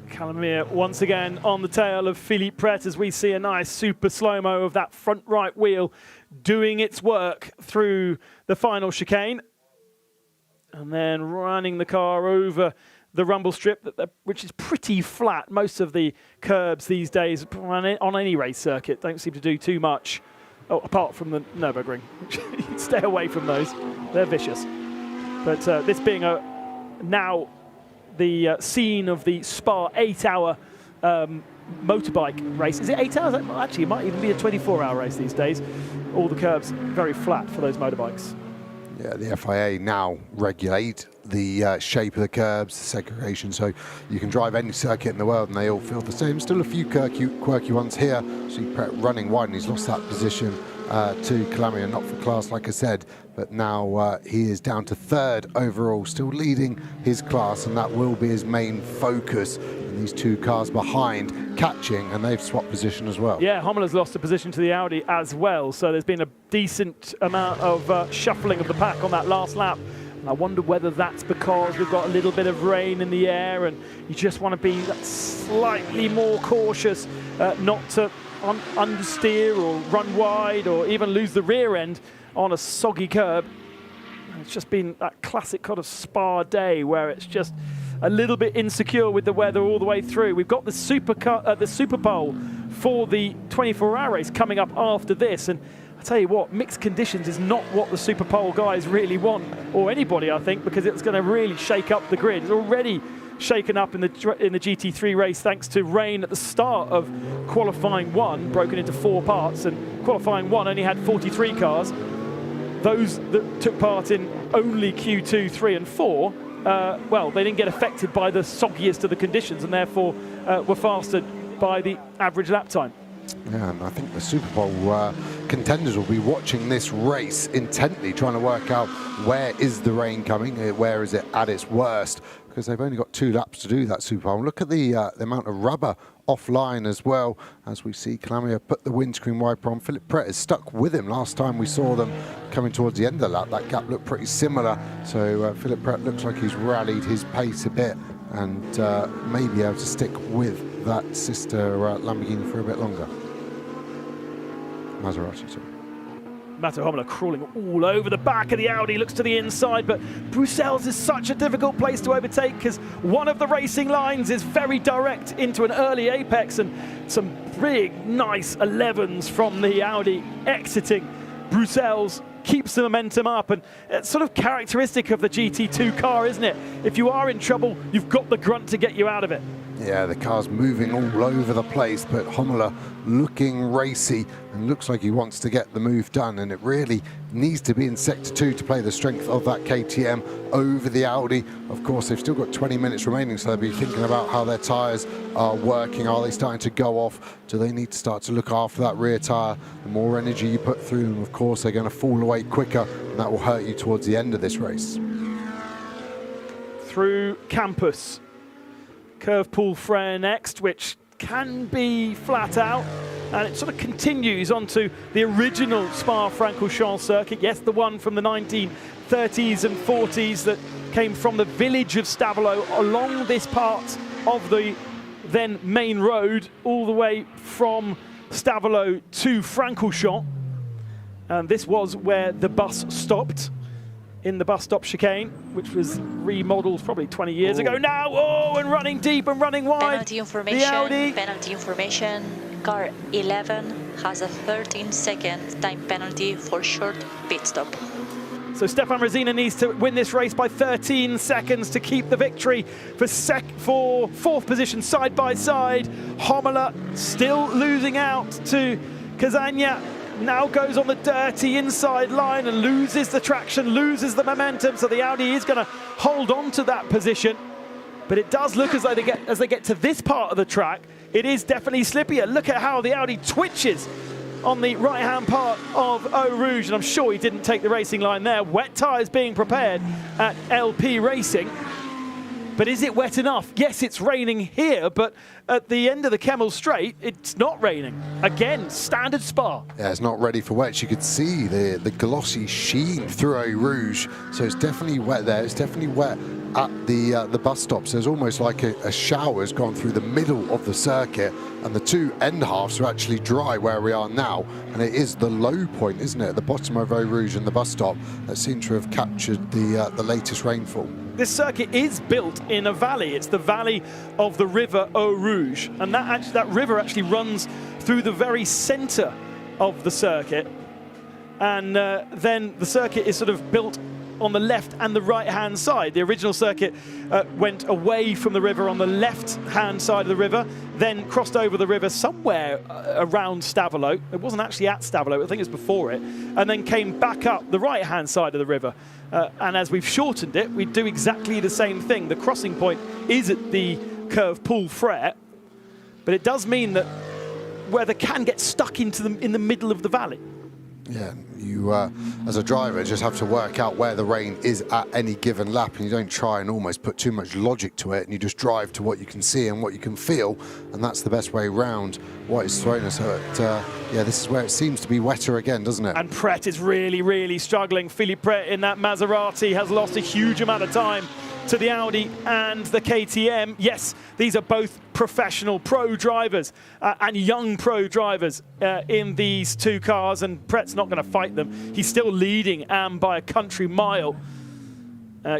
S1: Calamia once again on the tail of Philippe Pret as we see a nice super slow-mo of that front right wheel doing its work through the final chicane. And then running the car over the rumble strip, which is pretty flat. Most of the curbs these days on any race circuit don't seem to do too much, apart from the Nürburgring. Stay away from those. They're vicious. But this being now the scene of the Spa 8-hour motorbike race. Is it 8 hours? Actually, it might even be a 24-hour race these days. All the curbs very flat for those motorbikes. Yeah, the FIA now regulate the shape of the curbs, the segregation, so you can drive any circuit in the world and they all feel the same. Still a few quirky ones here. See Pret running wide and he's lost that position to Calamia, not for class, like I said, but now he is down to third overall, still leading his class, and that will be his main focus. And these two cars behind catching, and they've swapped position as well. Yeah, Hommler's lost a position to the Audi as well, so there's been a decent amount of shuffling of the pack on that last lap. And I wonder whether that's because we've got a little bit of rain in the air and you just want to be slightly more cautious not to understeer or run wide or even lose the rear end on a soggy curb. It's just been that classic kind of Spa day where it's just a little bit insecure with the weather all the way through. We've got the Super Pole for the 24-hour race coming up after this, and I tell you what, mixed conditions is not what the Superpole guys really want, or anybody, I think, because it's going to really shake up the grid. It's already shaken up in the GT3 race thanks to rain at the start of qualifying 1, broken into 4 parts, and qualifying 1 only had 43 cars. Those that took part in only Q2, 3 and 4, well, they didn't get affected by the soggiest of the conditions, and therefore were faster by the average lap time.
S4: Yeah, and I think the Superpole contenders will be watching this race intently, trying to work out where is the rain coming, where is it at its worst, because they've only got 2 laps to do that Superpole. Look at the amount of rubber offline as well, as we see Clamia put the windscreen wiper on. Philip Pret is stuck with him. Last time we saw them coming towards the end of the lap, that gap looked pretty similar. So Philip Pret looks like he's rallied his pace a bit and may be able to stick with that sister Lamborghini for a bit longer. Maserati, sorry.
S1: Matto Hommler crawling all over the back of the Audi, looks to the inside, but Bruxelles is such a difficult place to overtake because one of the racing lines is very direct into an early apex, and some big, nice 11s from the Audi exiting Bruxelles keeps the momentum up, and it's sort of characteristic of the GT2 car, isn't it? If you are in trouble, you've got the grunt to get you out of it.
S4: Yeah, the car's moving all over the place, but Hommler looking racy and looks like he wants to get the move done, and it really needs to be in Sector 2 to play the strength of that KTM over the Audi. Of course, they've still got 20 minutes remaining, so they'll be thinking about how their tyres are working. Are they starting to go off? Do they need to start to look after that rear tyre? The more energy you put through them, of course, they're going to fall away quicker, and that will hurt you towards the end of this race.
S1: Through Campus. Curve Pool Frere next, which can be flat out, and it sort of continues onto the original Spa-Francorchamps circuit. Yes, the one from the 1930s and 40s that came from the village of Stavelot along this part of the then main road, all the way from Stavelot to Francorchamps. And this was where the bus stopped, in the bus stop chicane, which was remodeled probably 20 years ago now. Oh, and running deep and running wide.
S6: Penalty information. Car 11 has a 13-second time penalty for short pit stop.
S1: So Stefan Resina needs to win this race by 13 seconds to keep the victory for fourth position side by side. Hommler still losing out to Kazania. Now goes on the dirty inside line and loses the traction, loses the momentum, so the Audi is going to hold on to that position. But it does look as though as they get to this part of the track, it is definitely slippier. Look at how the Audi twitches on the right-hand part of Eau Rouge, and I'm sure he didn't take the racing line there. Wet tyres being prepared at LP Racing. But is it wet enough? Yes, it's raining here, but at the end of the Kemmel Straight, it's not raining. Again, standard Spa.
S4: Yeah, it's not ready for wet. You could see the glossy sheen through Eau Rouge, so it's definitely wet there. It's definitely wet at the bus stops. There's almost like a shower has gone through the middle of the circuit, and the 2 end halves are actually dry where we are now, and it is the low point, isn't it, at the bottom of Eau Rouge and the bus stop that seems to have captured the latest rainfall.
S1: This circuit is built in a valley. It's the valley of the river Eau Rouge, and that river actually runs through the very center of the circuit, and then the circuit is sort of built on the left and the right-hand side. The original circuit went away from the river on the left-hand side of the river, then crossed over the river somewhere around Stavelot. It wasn't actually at Stavelot, I think it was before it, and then came back up the right-hand side of the river. And as we've shortened it, we do exactly the same thing. The crossing point is at the Curve Pool Frere, but it does mean that weather can get stuck in the middle of the valley.
S4: Yeah, you as a driver just have to work out where the rain is at any given lap, and you don't try and almost put too much logic to it, and you just drive to what you can see and what you can feel, and that's the best way round what is thrown us at. Yeah, this is where it seems to be wetter again, doesn't it?
S1: And Pret is really, really struggling. Philippe Pret in that Maserati has lost a huge amount of time to the Audi and the KTM. Yes, these are both professional pro drivers and young pro drivers in these 2 cars, and Pret's not going to fight them. He's still leading Am by a country mile.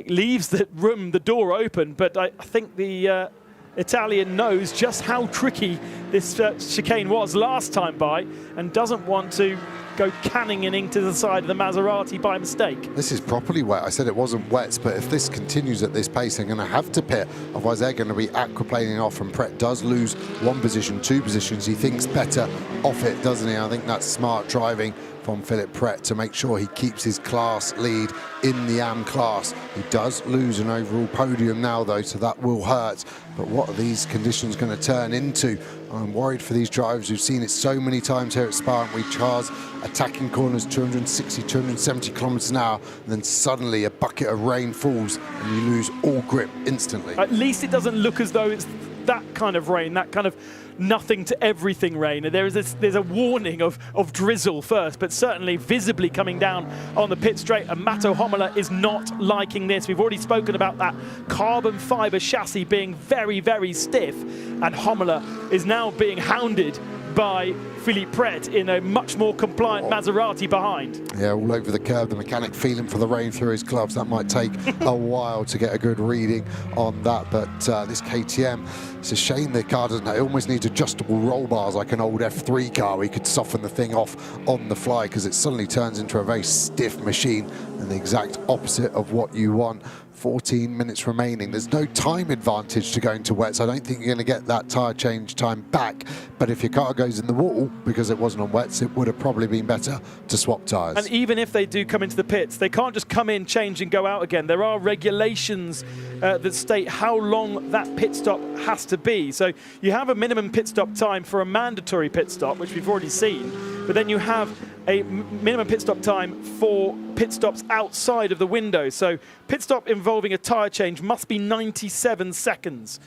S1: Leaves the door open, but I think the Italian knows just how tricky this chicane was last time by and doesn't want to go cannoning to the side of the Maserati by mistake.
S4: This is properly wet. I said it wasn't wet, but if this continues at this pace, they're going to have to pit. Otherwise, they're going to be aquaplaning off, and Pret does lose 1 position, 2 positions. He thinks better off it, doesn't he? I think that's smart driving from Philip Pret to make sure he keeps his class lead in the AM class. He does lose an overall podium now, though, so that will hurt. But what are these conditions going to turn into? I'm worried for these drivers. We've seen it so many times here at Spa, haven't we? Cars attacking corners 260, 270 kilometers an hour, and then suddenly a bucket of rain falls and you lose all grip instantly.
S1: At least it doesn't look as though it's that kind of rain, that kind of nothing to everything rain. There's a warning of drizzle first, but certainly visibly coming down on the pit straight, and Matto Homola is not liking this. We've already spoken about that carbon fiber chassis being very, very stiff, and Homola is now being hounded by Philippe Pret in a much more compliant Maserati behind.
S4: Yeah, all over the curb, the mechanic feeling for the rain through his gloves. That might take a while to get a good reading on that, but this KTM, it's a shame the car doesn't. It almost needs adjustable roll bars like an old F3 car where you could soften the thing off on the fly, because it suddenly turns into a very stiff machine, and the exact opposite of what you want. 14 minutes remaining. There's no time advantage to going to wets. I don't think you're going to get that tyre change time back, but if your car goes in the wall because it wasn't on wets, it would have probably been better to swap tyres.
S1: And even if they do come into the pits, they can't just come in, change and go out again. There are regulations that state how long that pit stop has to be. So you have a minimum pit stop time for a mandatory pit stop, which we've already seen, but then you have a minimum pit stop time for pit stops outside of the window. So pit stop involving a tyre change must be 97 seconds.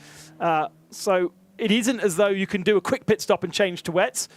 S1: So it isn't as though you can do a quick pit stop and change to wets.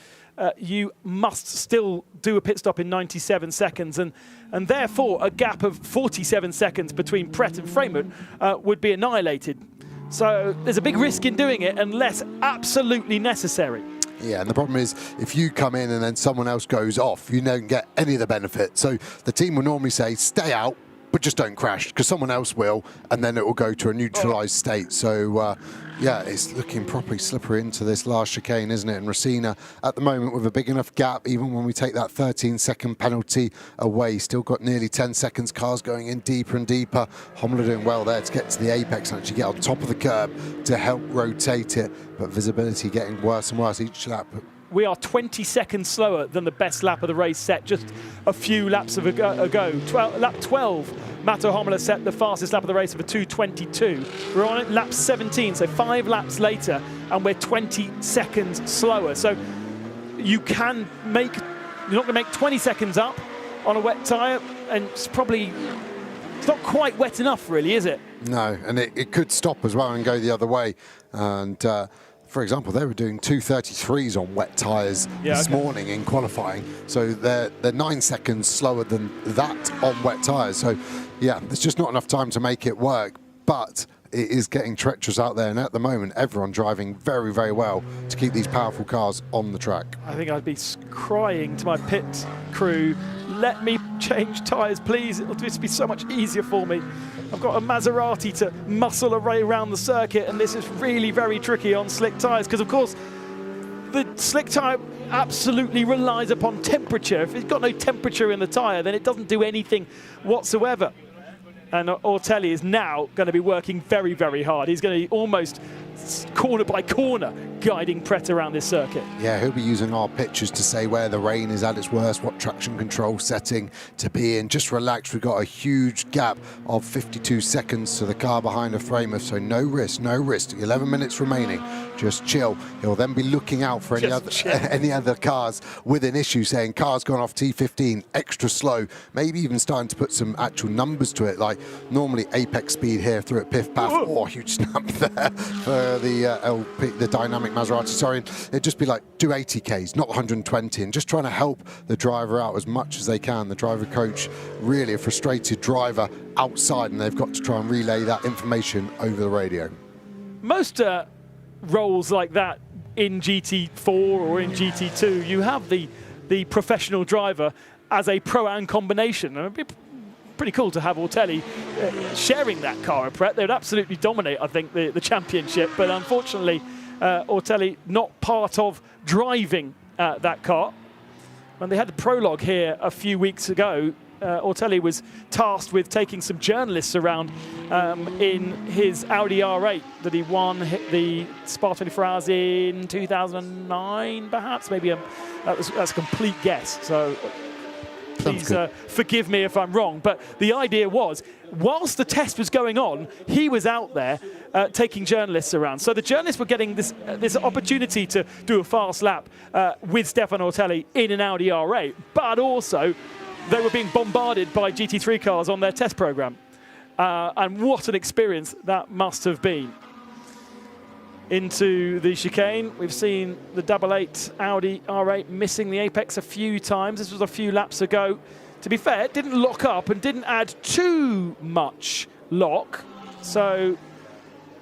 S1: You must still do a pit stop in 97 seconds, and therefore a gap of 47 seconds between Pret and Freimut would be annihilated. So there's a big risk in doing it unless absolutely necessary.
S4: Yeah, and the problem is if you come in and then someone else goes off, you don't get any of the benefit. So the team will normally say, stay out, but just don't crash, because someone else will, and then it will go to a neutralised state. So, yeah, it's looking properly slippery into this last chicane, isn't it? And Racina, at the moment, with a big enough gap, even when we take that 13-second penalty away, still got nearly 10 seconds, cars going in deeper and deeper. Homola doing well there to get to the apex and actually get on top of the curb to help rotate it, but visibility getting worse and worse each lap.
S1: We are 20 seconds slower than the best lap of the race set just a few laps ago. Lap 12, Matto Homola set the fastest lap of the race of a 2:22. We're on lap 17, so 5 laps later, and we're 20 seconds slower. So you can make, you're not going to make 20 seconds up on a wet tyre, and it's not quite wet enough, really, is it?
S4: No, and it could stop as well and go the other way. And for example, they were doing 2:33s on wet tyres this morning in qualifying, so they're 9 seconds slower than that on wet tyres. So yeah, there's just not enough time to make it work, but it is getting treacherous out there, and at the moment everyone driving very, very well to keep these powerful cars on the track.
S1: I think I'd be crying to my pit crew, let me change tyres, please. It'll just be so much easier for me. I've got a Maserati to muscle array around the circuit, and this is really very tricky on slick tyres, because of course the slick tyre absolutely relies upon temperature. If it's got no temperature in the tyre, then it doesn't do anything whatsoever. And Ortelli is now going to be working very, very hard. He's going to be almost corner by corner guiding Pret around this circuit.
S4: Yeah, he'll be using our pictures to say where the rain is at its worst, what traction control setting to be in. Just relax, we've got a huge gap of 52 seconds to the car behind the Freimut, so no risk, no risk. 11 minutes remaining, just chill. He'll then be looking out for any other cars with an issue, saying cars gone off T15, extra slow, maybe even starting to put some actual numbers to it, like normally apex speed here through at Piff Paff. Oh, huge snap there for the dynamic Maserati, sorry. It'd just be like, do 80 Ks, not 120, and just trying to help the driver out as much as they can. The driver coach, really a frustrated driver outside, and they've got to try and relay that information over the radio.
S1: Most roles like that in GT4 or in GT2, you have the professional driver as a pro-am combination. And it'd be pretty cool to have Ortelli sharing that car at Pret. They would absolutely dominate, I think, the championship, but unfortunately Ortelli not part of driving that car. when they had the prologue here a few weeks ago, Ortelli was tasked with taking some journalists around in his Audi R8 that he won the Spa 24 Hours in 2009, perhaps. Maybe that's a complete guess. So please forgive me if I'm wrong. But the idea was, whilst the test was going on, he was out there taking journalists around. So the journalists were getting this opportunity to do a fast lap with Stefano Ortelli in an Audi R8, but also they were being bombarded by GT3 cars on their test program. And what an experience that must have been. Into the chicane, we've seen the 88 Audi R8 missing the apex a few times. This was a few laps ago. To be fair, it didn't lock up and didn't add too much lock. So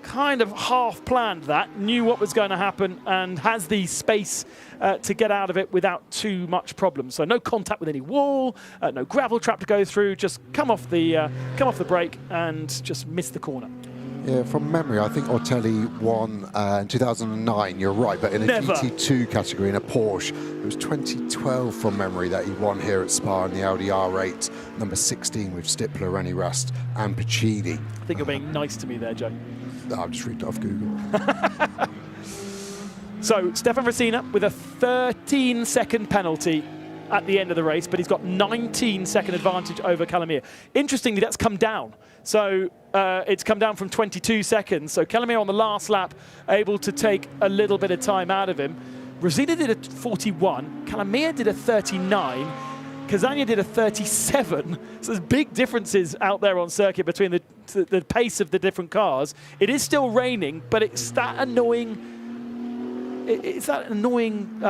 S1: kind of half planned that, knew what was going to happen, and has the space to get out of it without too much problem. So no contact with any wall, no gravel trap to go through, just come off the brake and just miss the corner.
S4: Yeah, from memory, I think Ortelli won in 2009, you're right, but in a GT2 category, in a Porsche. It was 2012 from memory that he won here at Spa in the Audi R8, number 16 with Stippler, Rennie Rust and Piccini.
S1: I think you're being nice to me there, Joe.
S4: I'll just read it off Google.
S1: So, Stefan Racina with a 13-second penalty at the end of the race, but he's got 19-second advantage over Calamia. Interestingly, that's come down. So it's come down from 22 seconds. So Calamia on the last lap, able to take a little bit of time out of him. Rosina did a 41, Calamia did a 39, Cazagna did a 37. So there's big differences out there on circuit between the pace of the different cars. It is still raining, but it's that annoying. It's that annoying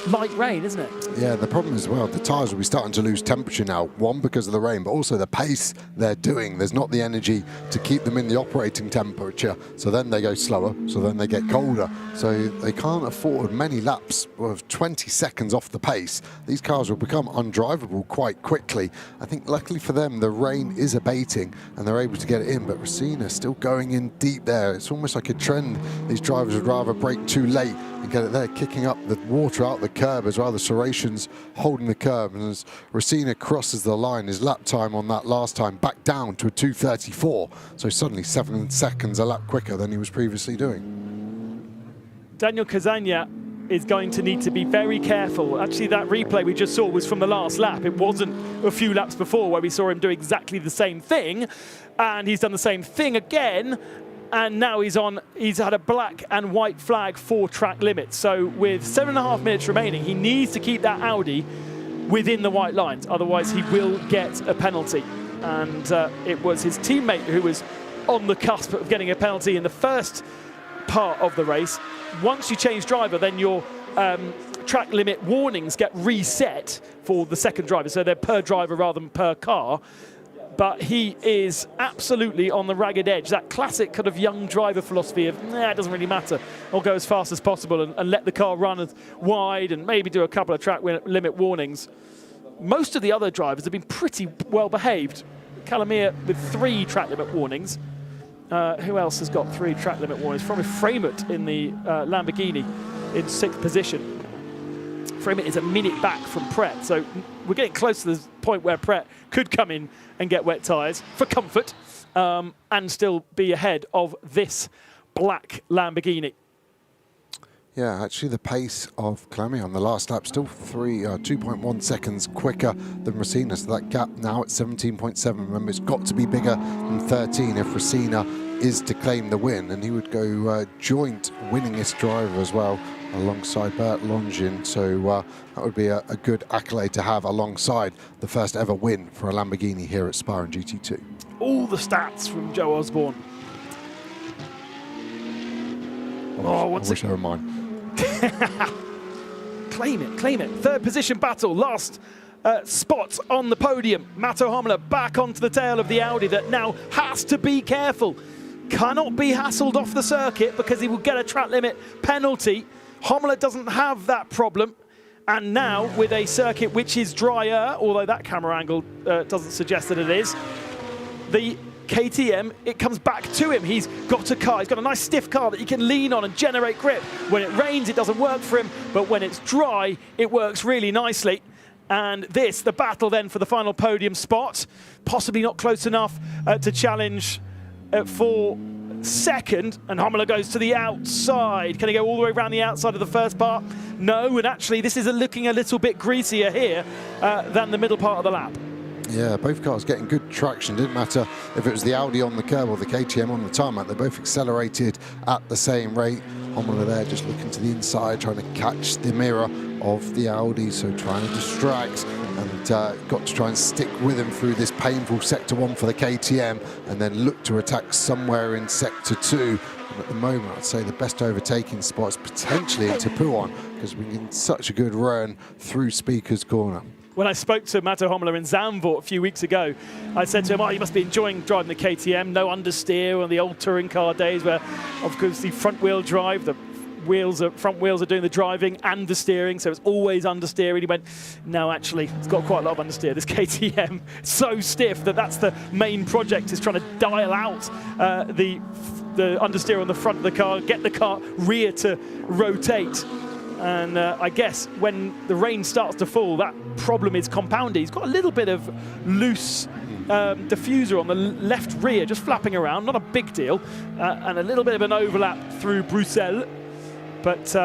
S1: light rain, isn't it?
S4: Yeah, the problem is, well, the tyres will be starting to lose temperature now. One, because of the rain, but also the pace they're doing. There's not the energy to keep them in the operating temperature. So then they go slower, so then they get colder. So they can't afford many laps of 20 seconds off the pace. These cars will become undrivable quite quickly. I think luckily for them, the rain is abating and they're able to get it in, but Racina still going in deep there. It's almost like a trend. These drivers would rather brake too late and get it there, kicking up the water out the curb as well. The serrations holding the curb, and as Racina crosses the line, his lap time on that last time back down to a 2:34. So suddenly 7 seconds a lap quicker than he was previously doing.
S1: Daniel Cazagna is going to need to be very careful. Actually, that replay we just saw was from the last lap. It wasn't a few laps before where we saw him do exactly the same thing, and he's done the same thing again. And now he's had a black and white flag for track limits. So with 7.5 minutes remaining, he needs to keep that Audi within the white lines. Otherwise, he will get a penalty. And it was his teammate who was on the cusp of getting a penalty in the first part of the race. Once you change driver, then your track limit warnings get reset for the second driver. So they're per driver rather than per car. But he is absolutely on the ragged edge. That classic kind of young driver philosophy of, it doesn't really matter. I'll go as fast as possible and let the car run as wide and maybe do a couple of track limit warnings. Most of the other drivers have been pretty well behaved. Calamia with 3 track limit warnings. Who else has got 3 track limit warnings? From Framut in the Lamborghini in 6th position. Framut is a minute back from Pret, so we're getting close to the point where Pret could come in and get wet tyres for comfort and still be ahead of this black Lamborghini.
S4: Yeah, actually the pace of Calamia on the last lap still 2.1 seconds quicker than Racina, so that gap now at 17.7. Remember, it's got to be bigger than 13 if Racina is to claim the win, and he would go joint winningest driver as well alongside Bert Longin, so that would be a good accolade to have alongside the first ever win for a Lamborghini here at Spa in GT2.
S1: All the stats from Joe Osborne.
S4: I wish they were mine.
S1: Claim it, claim it. 3rd position battle, last spot on the podium. Matto Homler back onto the tail of the Audi that now has to be careful. Cannot be hassled off the circuit because he will get a track limit penalty. Homler doesn't have that problem. And now with a circuit which is drier, although that camera angle doesn't suggest that it is, the KTM, it comes back to him. He's got a car, he's got a nice stiff car that he can lean on and generate grip. When it rains, it doesn't work for him, but when it's dry, it works really nicely. And this, the battle then for the final podium spot, possibly not close enough to challenge for second, and Hommler goes to the outside. Can he go all the way around the outside of the first part? No, and actually this is looking a little bit greasier here than the middle part of the lap.
S4: Yeah, both cars getting good traction. Didn't matter if it was the Audi on the curb or the KTM on the tarmac. They both accelerated at the same rate. Hommler there just looking to the inside, trying to catch the mirror of the Audi, so trying to distract, and got to try and stick with him through this painful sector 1 for the KTM, and then look to attack somewhere in sector 2. And at the moment, I'd say the best overtaking spots potentially in Tipuan, because we're in such a good run through Speaker's Corner.
S1: When I spoke to Matto Hommler in Zandvoort a few weeks ago, I said to him, oh, you must be enjoying driving the KTM, no understeer on the old touring car days where, of course, the front-wheel drive, the front wheels are doing the driving and the steering, so it's always understeer. And he went, no, actually, it's got quite a lot of understeer. This KTM, so stiff that's the main project, is trying to dial out the understeer on the front of the car, get the car rear to rotate. And I guess when the rain starts to fall, that problem is compounded. He's got a little bit of loose diffuser on the left rear, just flapping around, not a big deal, and a little bit of an overlap through Bruxelles. But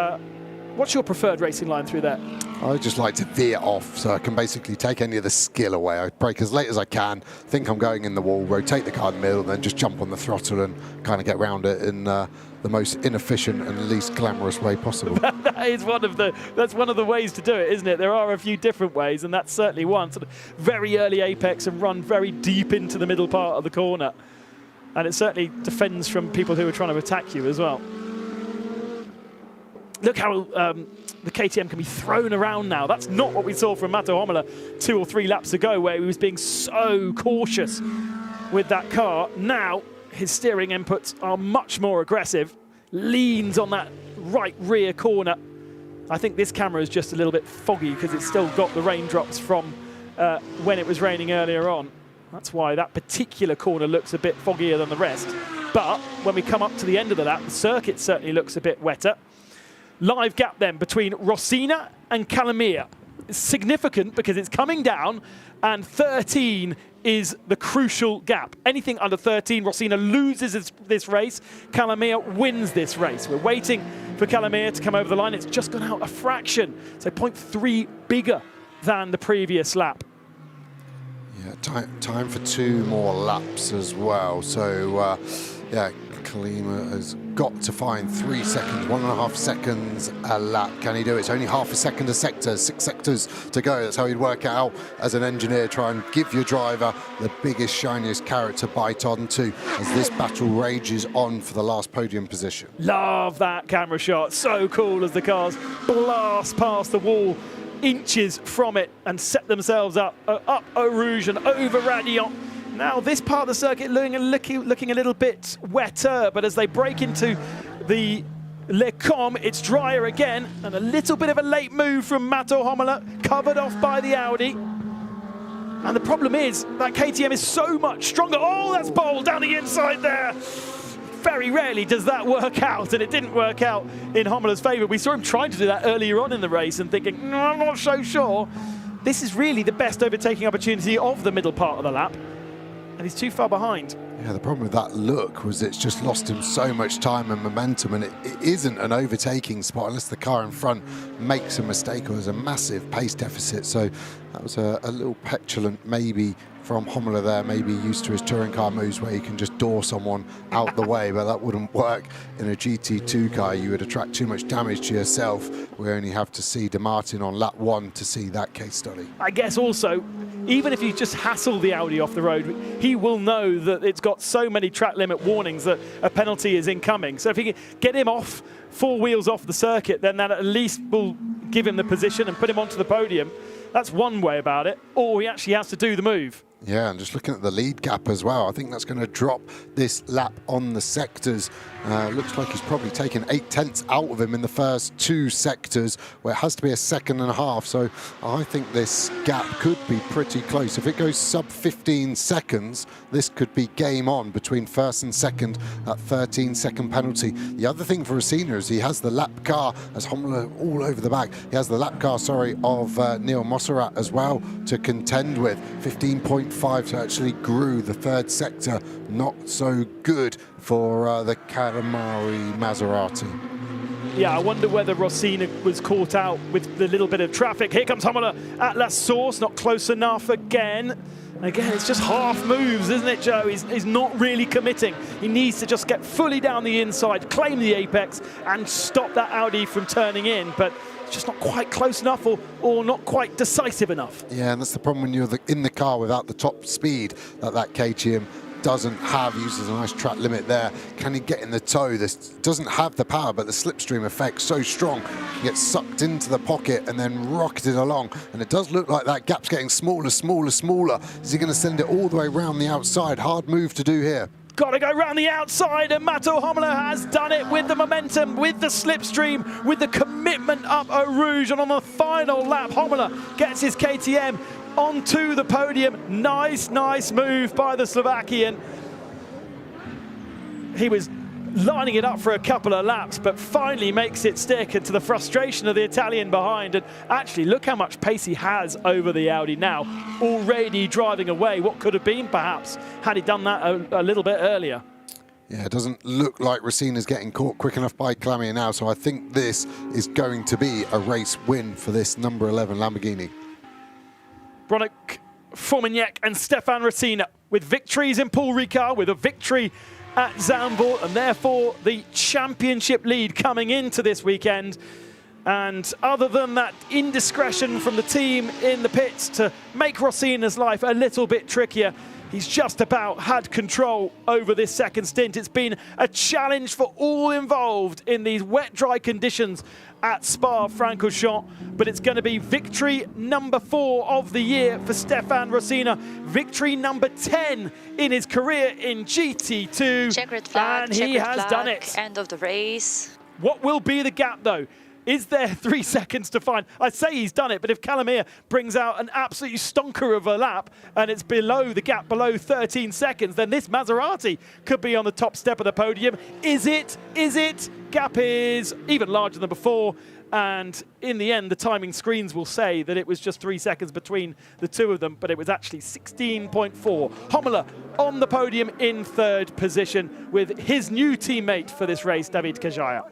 S1: what's your preferred racing line through there?
S4: I just like to veer off, so I can basically take any of the skill away. I brake as late as I can, think I'm going in the wall, rotate the car in the middle, and then just jump on the throttle and kind of get around it in the most inefficient and least glamorous way possible.
S1: That's one of the ways to do it, isn't it? There are a few different ways, and that's certainly one. Sort of very early apex and run very deep into the middle part of the corner. And it certainly defends from people who are trying to attack you as well. Look how the KTM can be thrown around now. That's not what we saw from Matto Hommler 2 or 3 laps ago, where he was being so cautious with that car. Now his steering inputs are much more aggressive, leans on that right rear corner. I think this camera is just a little bit foggy because it's still got the raindrops from when it was raining earlier on. That's why that particular corner looks a bit foggier than the rest. But when we come up to the end of the lap, the circuit certainly looks a bit wetter. Live gap then between Rossina and Calamia. It's significant because it's coming down, and 13 is the crucial gap. Anything under 13, Rossina loses this race. Calamia wins this race. We're waiting for Calamia to come over the line. It's just gone out a fraction, so 0.3 bigger than the previous lap.
S4: Yeah, time for 2 more laps as well. So, yeah, Kalima has got to find 3 seconds, 1.5 seconds a lap. Can he do it? It's only half a second a sector, 6 sectors to go. That's how you'd work it out as an engineer. Try and give your driver the biggest, shiniest carrot to bite onto as this battle rages on for the last podium position.
S1: Love that camera shot. So cool as the cars blast past the wall, inches from it, and set themselves up Eau Rouge and over Radion. Now this part of the circuit looking a little bit wetter, but as they break into the Le Com, it's drier again, and a little bit of a late move from Matto Hommler, covered off by the Audi. And the problem is that KTM is so much stronger. Oh, that's bold down the inside there. Very rarely does that work out, and it didn't work out in Hommler's favour. We saw him trying to do that earlier on in the race and thinking, no, I'm not so sure. This is really the best overtaking opportunity of the middle part of the lap, and he's too far behind.
S4: Yeah, the problem with that look was it's just lost him so much time and momentum, and it isn't an overtaking spot unless the car in front makes a mistake or there's a massive pace deficit. So that was a little petulant maybe from Hommler there, maybe used to his touring car moves where you can just door someone out the way, but that wouldn't work in a GT2 car. You would attract too much damage to yourself. We only have to see De Martin on lap 1 to see that case study.
S1: I guess also, even if you just hassle the Audi off the road, he will know that it's got so many track limit warnings that a penalty is incoming. So if he can get him off 4 wheels off the circuit, then that at least will give him the position and put him onto the podium. That's one way about it, or he actually has to do the move.
S4: Yeah, and just looking at the lead gap as well, I think that's going to drop this lap on the sectors. Looks like he's probably taken 8/10 out of him in the first 2 sectors, where it has to be a second and a half. So I think this gap could be pretty close. If it goes sub 15 seconds, this could be game on between first and second, that 13-second penalty. The other thing for Racina is he has the lap car, as Hommler all over the back, he has the lap car, of Neil Mosserat as well to contend with. 15.5, so actually grew the third sector. Not so good for the Caramari Maserati.
S1: Yeah, I wonder whether Rosina was caught out with the little bit of traffic. Here comes Hommler at La Source, not close enough again. Again, it's just half moves, isn't it, Joe? He's not really committing. He needs to just get fully down the inside, claim the apex, and stop that Audi from turning in. But it's just not quite close enough or not quite decisive enough.
S4: Yeah, and that's the problem when you're in the car without the top speed that KTM doesn't have. Uses a nice track limit there. Can he get in the toe? This doesn't have the power, but the slipstream effect so strong. He gets sucked into the pocket and then rocketed along. And it does look like that gap's getting smaller, smaller, smaller. Is he going to send it all the way around the outside? Hard move to do here.
S1: Got to go round the outside, and Mathieu Hommler has done it with the momentum, with the slipstream, with the commitment up Eau Rouge. And on the final lap, Hommler gets his KTM onto the podium. Nice, nice move by the Slovakian. He was lining it up for a couple of laps, but finally makes it stick, and to the frustration of the Italian behind. And actually, look how much pace he has over the Audi now, already driving away what could have been, perhaps, had he done that a little bit earlier.
S4: Yeah, it doesn't look like Racina's getting caught quick enough by Clamia now, so I think this is going to be a race win for this number 11 Lamborghini.
S1: Bronick, Formignac and Stefan Racina with victories in Paul Ricard, with a victory at Zandvoort, and therefore the championship lead coming into this weekend. And other than that indiscretion from the team in the pits to make Rosina's life a little bit trickier, he's just about had control over this second stint. It's been a challenge for all involved in these wet, dry conditions at Spa-Francorchamps, but it's going to be victory number 4 of the year for Stefan Rosina. Victory number 10 in his career in GT2.
S6: Check red flag,
S1: and he has done it.
S6: End of the race.
S1: What will be the gap, though? Is there 3 seconds to find? I say he's done it, but if Calamia brings out an absolute stonker of a lap and it's below the gap, below 13 seconds, then this Maserati could be on the top step of the podium. Is it? Is it? Gap is even larger than before. And in the end, the timing screens will say that it was just 3 seconds between the two of them, but it was actually 16.4. Hommler on the podium in 3rd position with his new teammate for this race, David Kajaya.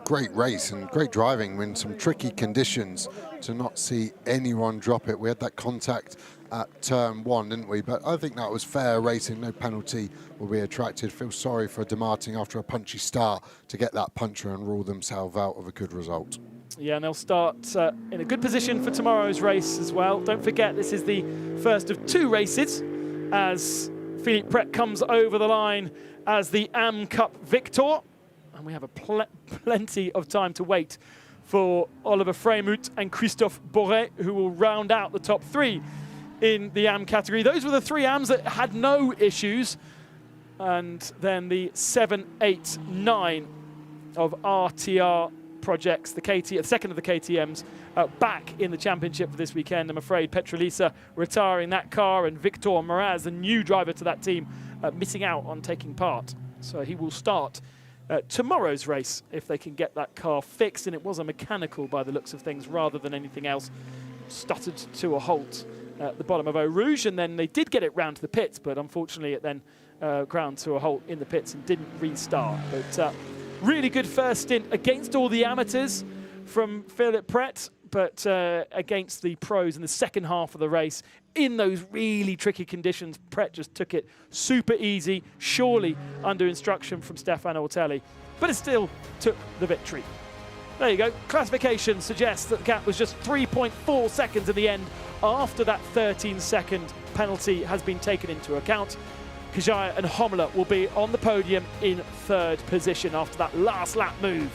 S4: Great race and great driving in some tricky conditions to not see anyone drop it. We had that contact at turn 1, didn't we? But I think that was fair racing. No penalty will be attracted. Feel sorry for De Martin after a punchy start to get that puncher and rule themselves out of a good result.
S1: Yeah, and they'll start in a good position for tomorrow's race as well. Don't forget, this is the first of 2 races as Philippe Pret comes over the line as the AM Cup victor. And we have plenty of time to wait for Oliver Freimuth and Christophe Borret, who will round out the top 3 in the AM category. Those were the 3 AMs that had no issues. And then the 7, 8, 9 of RTR projects, the second of the KTMs, back in the championship for this weekend. I'm afraid Petrolisa retiring that car, and Victor Moraz, the new driver to that team, missing out on taking part. So he will start tomorrow's race if they can get that car fixed, and it was a mechanical by the looks of things rather than anything else. Stuttered to a halt at the bottom of Eau Rouge, and then they did get it round to the pits, but unfortunately it then ground to a halt in the pits and didn't restart. But really good first stint against all the amateurs from Philippe Pret, but against the pros in the second half of the race in those really tricky conditions. Pret just took it super easy, surely under instruction from Stefano Ortelli, but it still took the victory. There you go. Classification suggests that the gap was just 3.4 seconds in the end after that 13-second penalty has been taken into account. Kajaya and Hommler will be on the podium in 3rd position after that last lap move.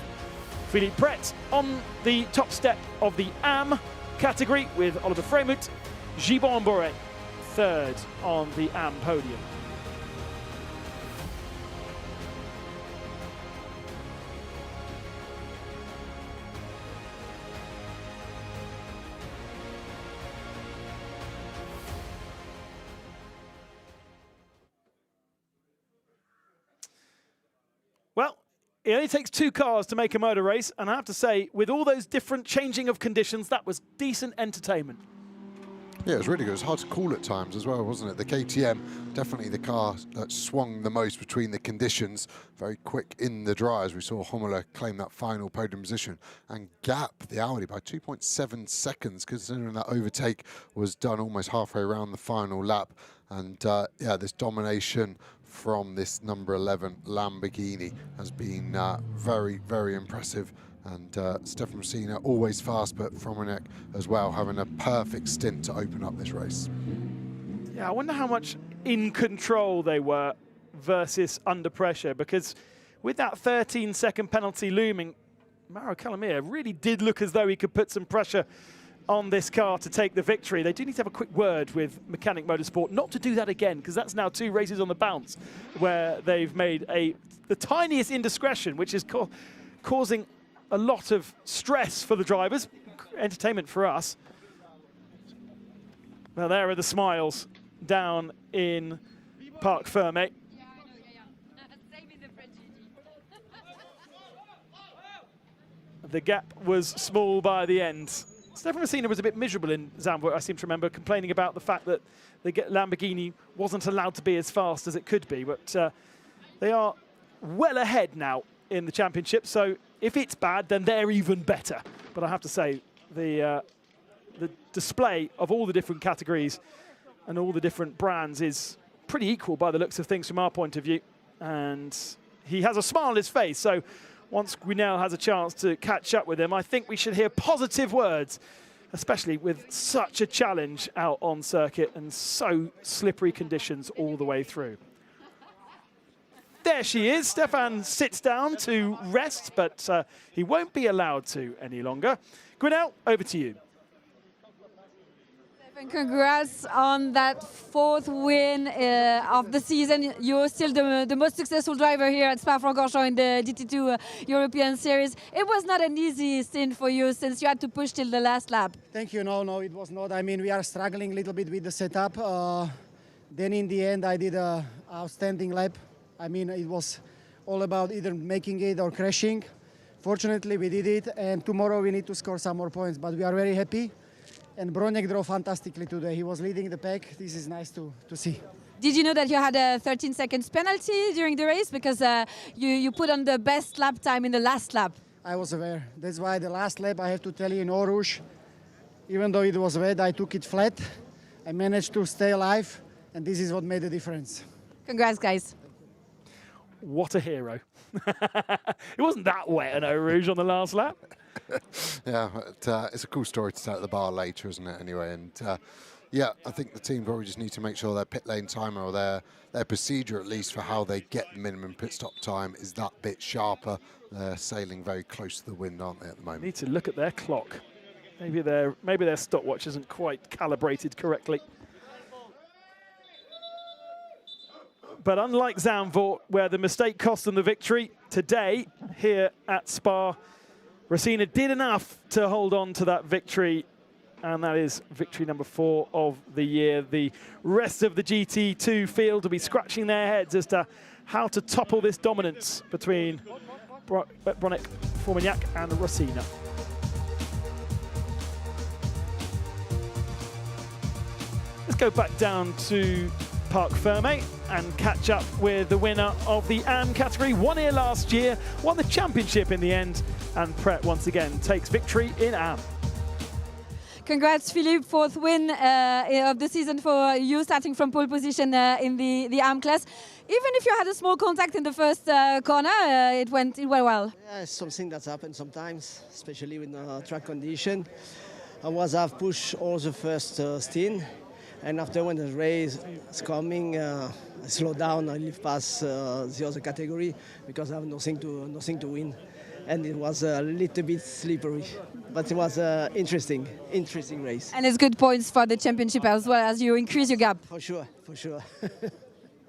S1: Philippe Pret on the top step of the AM category with Oliver Freimuth. Gibon Boré third on the AM podium. Well, it only takes 2 cars to make a motor race, and I have to say, with all those different changing of conditions, that was decent entertainment.
S4: Yeah, it was really good. It was hard to call at times as well, wasn't it? The KTM, definitely the car that swung the most between the conditions. Very quick in the dryers. We saw Hummler claim that final podium position and gap the Audi by 2.7 seconds, considering that overtake was done almost halfway around the final lap. And yeah, this domination from this number 11 Lamborghini has been very, very impressive. And Stefan Rosina always fast, but Fromenek as well, having a perfect stint to open up this race.
S1: Yeah, I wonder how much in control they were versus under pressure, because with that 13-second penalty looming, Mauro Calamia really did look as though he could put some pressure on this car to take the victory. They do need to have a quick word with Mechanic Motorsport not to do that again, because that's now 2 races on the bounce where they've made the tiniest indiscretion, which is causing a lot of stress for the drivers, entertainment for us. Now there are the smiles down in Parc Fermé. The gap was small by the end. Stefan Rosina was a bit miserable in Zandvoort, I seem to remember, complaining about the fact that the Lamborghini wasn't allowed to be as fast as it could be, but they are well ahead now in the championship, so if it's bad, then they're even better. But I have to say, the display of all the different categories and all the different brands is pretty equal by the looks of things from our point of view. And he has a smile on his face, so once Guinel has a chance to catch up with him, I think we should hear positive words, especially with such a challenge out on circuit and so slippery conditions all the way through. There she is. Stefan sits down to rest, but he won't be allowed to any longer. Guinel, over to you.
S2: Stefan, congrats on that 4th win of the season. You're still the most successful driver here at Spa-Francorchamps in the GT2 European Series. It was not an easy stint for you since you had to push till the last lap.
S3: Thank you. No, it was not. I mean, we are struggling a little bit with the setup. Then in the end, I did an outstanding lap. I mean, it was all about either making it or crashing. Fortunately, we did it, and tomorrow we need to score some more points, but we are very happy. And Bronek drove fantastically today. He was leading the pack. This is nice to see.
S2: Did you know that you had a 13 seconds penalty during the race? Because you put on the best lap time in the last lap.
S3: I was aware. That's why the last lap, I have to tell you, in Eau Rouge, even though it was wet, I took it flat. I managed to stay alive, and this is what made the difference.
S2: Congrats, guys.
S1: What a hero. It wasn't that wet in Eau Rouge on the last lap.
S4: Yeah, but, it's a cool story to set at the bar later, isn't it, anyway? And yeah, I think the team probably just need to make sure their pit lane timer or their procedure, at least, for how they get the minimum pit stop time is that bit sharper. They're sailing very close to the wind, aren't they, at the moment?
S1: Need to look at their clock. Maybe their stopwatch isn't quite calibrated correctly. But unlike Zandvoort, where the mistake cost them the victory, today, here at Spa, Rosina did enough to hold on to that victory, and that is victory number 4 of the year. The rest of the GT2 field will be scratching their heads as to how to topple this dominance between Bronek, Formignac and Rosina. Let's go back down to Parc Fermé and catch up with the winner of the AM category. Won here last year, won the championship in the end, and Pret once again takes victory in AM.
S2: Congrats, Philippe, 4th win of the season for you, starting from pole position in the AM class. Even if you had a small contact in the first corner, it went well.
S5: Yeah, it's something that's happened sometimes, especially with track condition. I was half push all the first stint. And after, when the race is coming, I slow down, I leave past the other category because I have nothing to win. and it was a little bit slippery. But it was an interesting race.
S2: And it's good points for the championship as well as you increase your gap.
S5: For sure, for sure.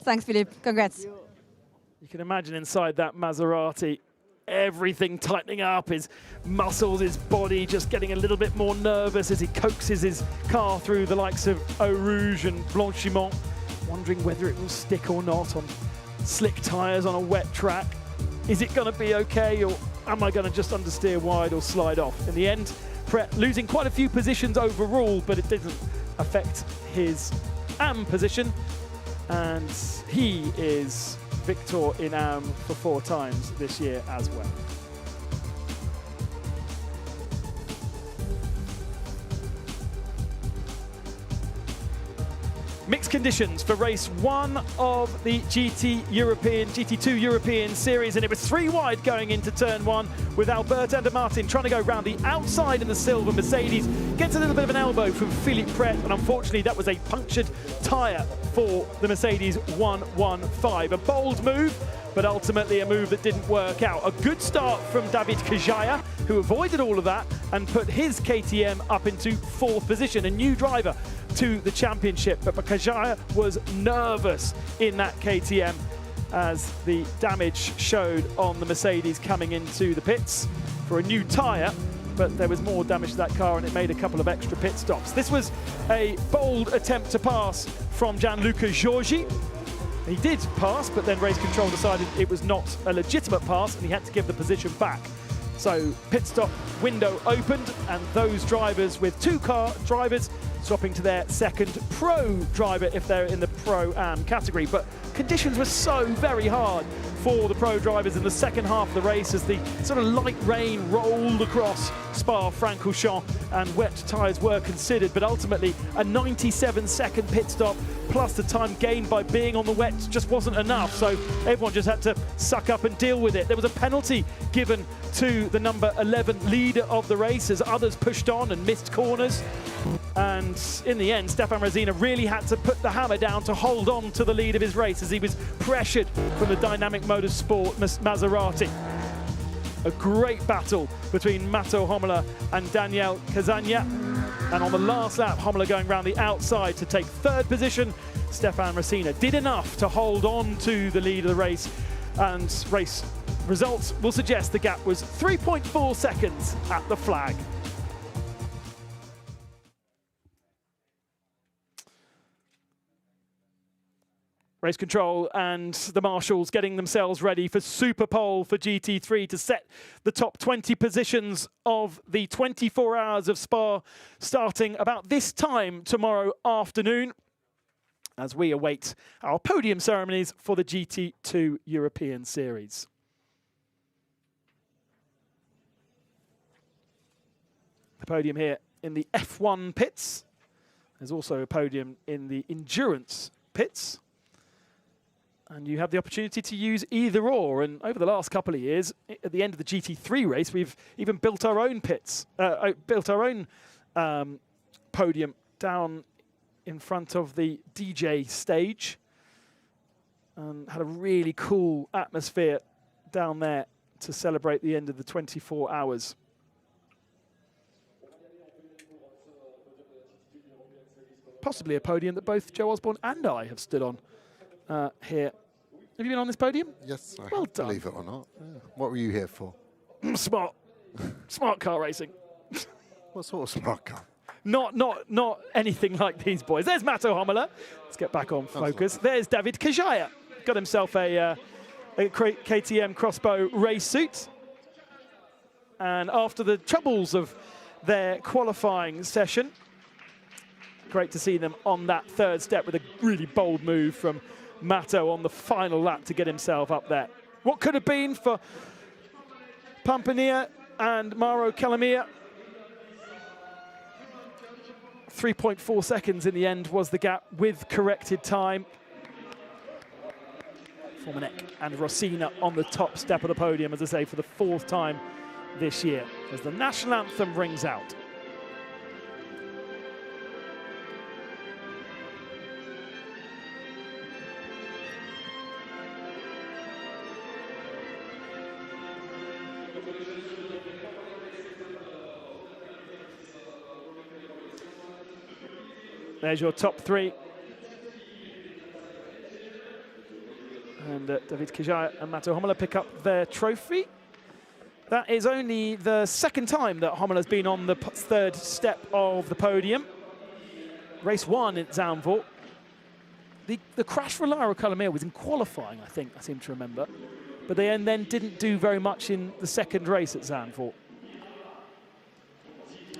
S2: Thanks, Philippe. Congrats.
S1: You can imagine inside that Maserati, everything tightening up, his muscles, his body just getting a little bit more nervous as he coaxes his car through the likes of Eau Rouge and Blanchiment, wondering whether it will stick or not on slick tyres on a wet track. Is it going to be okay, or am I going to just understeer wide or slide off? In the end, Pret losing quite a few positions overall, but it didn't affect his AM position, and he is victor in AM for 4 times this year as well. Mixed conditions for race 1 of the GT2 European Series, and it was 3 wide going into turn 1 with Alberto de Martin trying to go round the outside in the silver Mercedes. Gets a little bit of an elbow from Philippe Pret, and unfortunately that was a punctured tyre for the Mercedes 115. A bold move, but ultimately a move that didn't work out. A good start from David Kajaya, who avoided all of that and put his KTM up into 4th position, a new driver to the championship. But Kajaya was nervous in that KTM as the damage showed on the Mercedes coming into the pits for a new tyre, but there was more damage to that car and it made a couple of extra pit stops. This was a bold attempt to pass from Gianluca Giorgi. He did pass, but then race control decided it was not a legitimate pass and he had to give the position back. So pit stop window opened, and those drivers with 2 car drivers swapping to their second pro driver if they're in the Pro-Am category. But conditions were so very hard for the pro drivers in the second half of the race as the sort of light rain rolled across Spa-Francorchamps and wet tyres were considered, but ultimately a 97-second pit stop plus the time gained by being on the wet just wasn't enough, so everyone just had to suck up and deal with it. There was a penalty given to the number 11 leader of the race as others pushed on and missed corners, and in the end Stefan Resina really had to put the hammer down to hold on to the lead of his race as he was pressured from the Dynamic Motorsport Maserati. A great battle between Matteo Homola and Daniel Casagna. And on the last lap, Homola going around the outside to take 3rd position. Stefan Resina did enough to hold on to the lead of the race, and race results will suggest the gap was 3.4 seconds at the flag. Race control and the marshals getting themselves ready for Super Pole for GT3 to set the top 20 positions of the 24 hours of Spa, starting about this time tomorrow afternoon as we await our podium ceremonies for the GT2 European Series. The podium here in the F1 pits. There's also a podium in the endurance pits. And you have the opportunity to use either or. And over the last couple of years, at the end of the GT3 race, we've even built our own pits, built our own podium down in front of the DJ stage, and had a really cool atmosphere down there to celebrate the end of the 24 hours. Possibly a podium that both Joe Osborne and I have stood on. Here. Have you been on this podium?
S4: Yes, I
S1: well
S4: have,
S1: done.
S4: Believe it or not. Yeah. What were you here for?
S1: Smart. Smart car racing.
S4: What sort of smart car?
S1: Not anything like these boys. There's Matteo Homola. Let's get back on focus. There's David Kajaya. Got himself a KTM crossbow race suit. And after the troubles of their qualifying session, great to see them on that 3rd step with a really bold move from Matteo on the final lap to get himself up there. What could have been for Pampania and Mauro Calamia. 3.4 seconds in the end was the gap with corrected time. Formanek and Rossina on the top step of the podium, as I say, for the 4th time this year, as the national anthem rings out. There's your top three. And David Kijai and Matto Homola pick up their trophy. That is only the second time that Homola's been on the third step of the podium. Race 1 at Zandvoort. The crash for Laura Colomier was in qualifying, I think, I seem to remember. But they then didn't do very much in the second race at Zandvoort.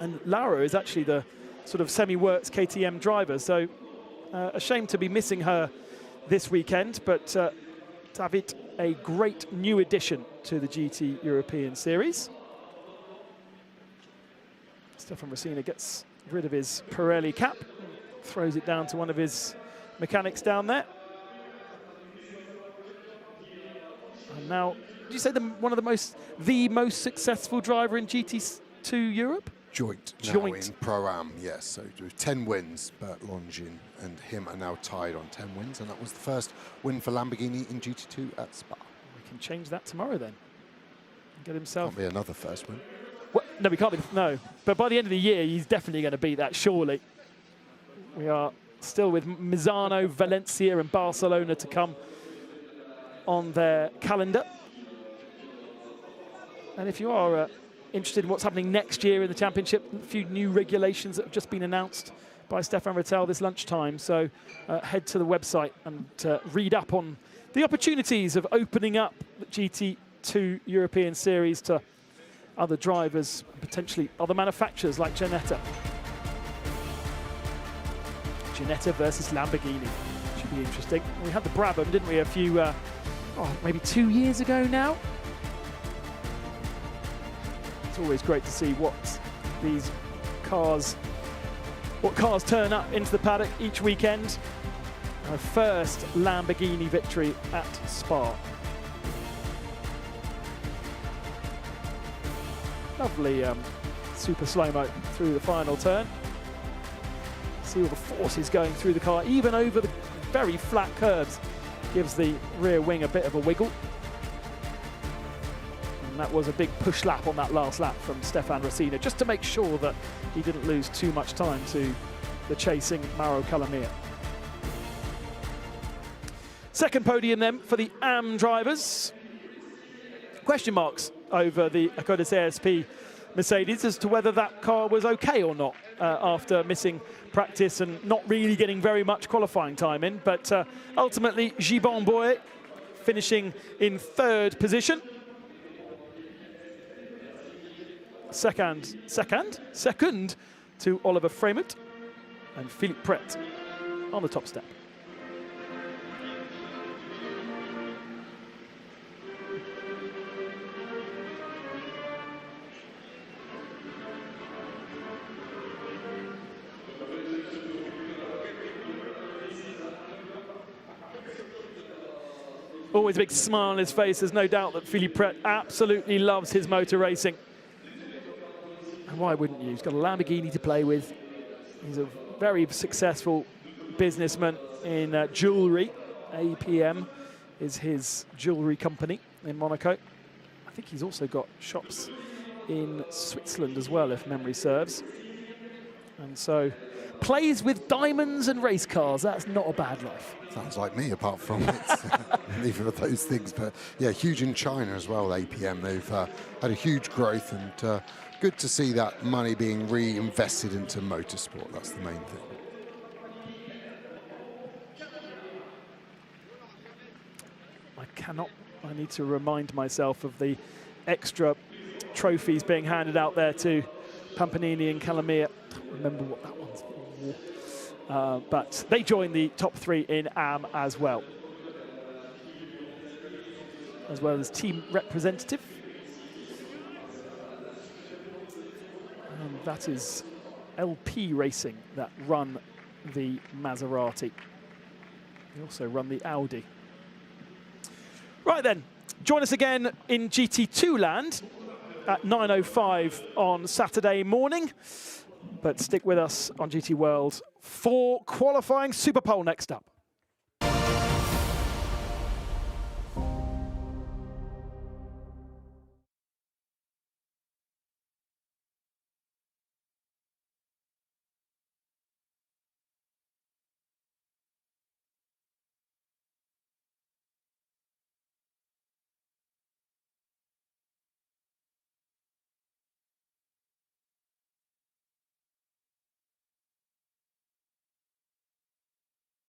S1: And Laura is actually the sort of semi-works KTM driver, so a shame to be missing her this weekend, but David, a great new addition to the GT European Series. Spa-Francorchamps gets rid of his Pirelli cap, throws it down to one of his mechanics down there. And now, did you say one of the most successful driver in GT2 Europe?
S4: Joint now in Pro-Am, yes. So 10 wins, Bert Longin and him are now tied on 10 wins, and that was the first win for Lamborghini in GT2 at Spa.
S1: We can change that tomorrow then. Get himself.
S4: Can't be another first win.
S1: Well, no, we can't be. No, but by the end of the year, he's definitely going to beat that. Surely. We are still with Misano, Valencia, and Barcelona to come on their calendar. And if you are interested in what's happening next year in the championship, a few new regulations that have just been announced by Stefan Rattel this lunchtime. So head to the website and read up on the opportunities of opening up the GT2 European Series to other drivers, potentially other manufacturers like Ginetta. Ginetta versus Lamborghini. Should be interesting. We had the Brabham, didn't we, a few, maybe 2 years ago now. It's always great to see what cars turn up into the paddock each weekend. Our first Lamborghini victory at Spa. Lovely super slow-mo through the final turn. See all the forces going through the car, even over the very flat curves. Gives the rear wing a bit of a wiggle. And that was a big push lap on that last lap from Stefan Rattel, just to make sure that he didn't lose too much time to the chasing Mauro Colomier. Second podium then for the AM drivers. Question marks over the Acodis ASP Mercedes as to whether that car was okay or not after missing practice and not really getting very much qualifying time in. But ultimately, Gibbon Boye finishing in third position. Second to Oliver Frémont and Philippe Pret on the top step. Always a big smile on his face. There's no doubt that Philippe Pret absolutely loves his motor racing. And why wouldn't you? He's got a Lamborghini to play with. He's a very successful businessman in jewelry. APM is his jewelry company in Monaco. I think he's also got shops in Switzerland as well, if memory serves. And so plays with diamonds and race cars. That's not a bad life.
S4: Sounds like me, apart from neither of those things. But yeah, huge in China as well, APM. They've had a huge growth, and good to see that money being reinvested into motorsport. That's the main thing. I need to remind myself of the extra trophies being handed out there to Pampanini and Colomier. I don't remember what that one's for. But they joined the top three in AM as well as team representative. And that is LP Racing that run the Maserati. They also run the Audi. Right then, join us again in GT2 land at 9:05 on Saturday morning. But stick with us on GT World for qualifying Super Pole next up.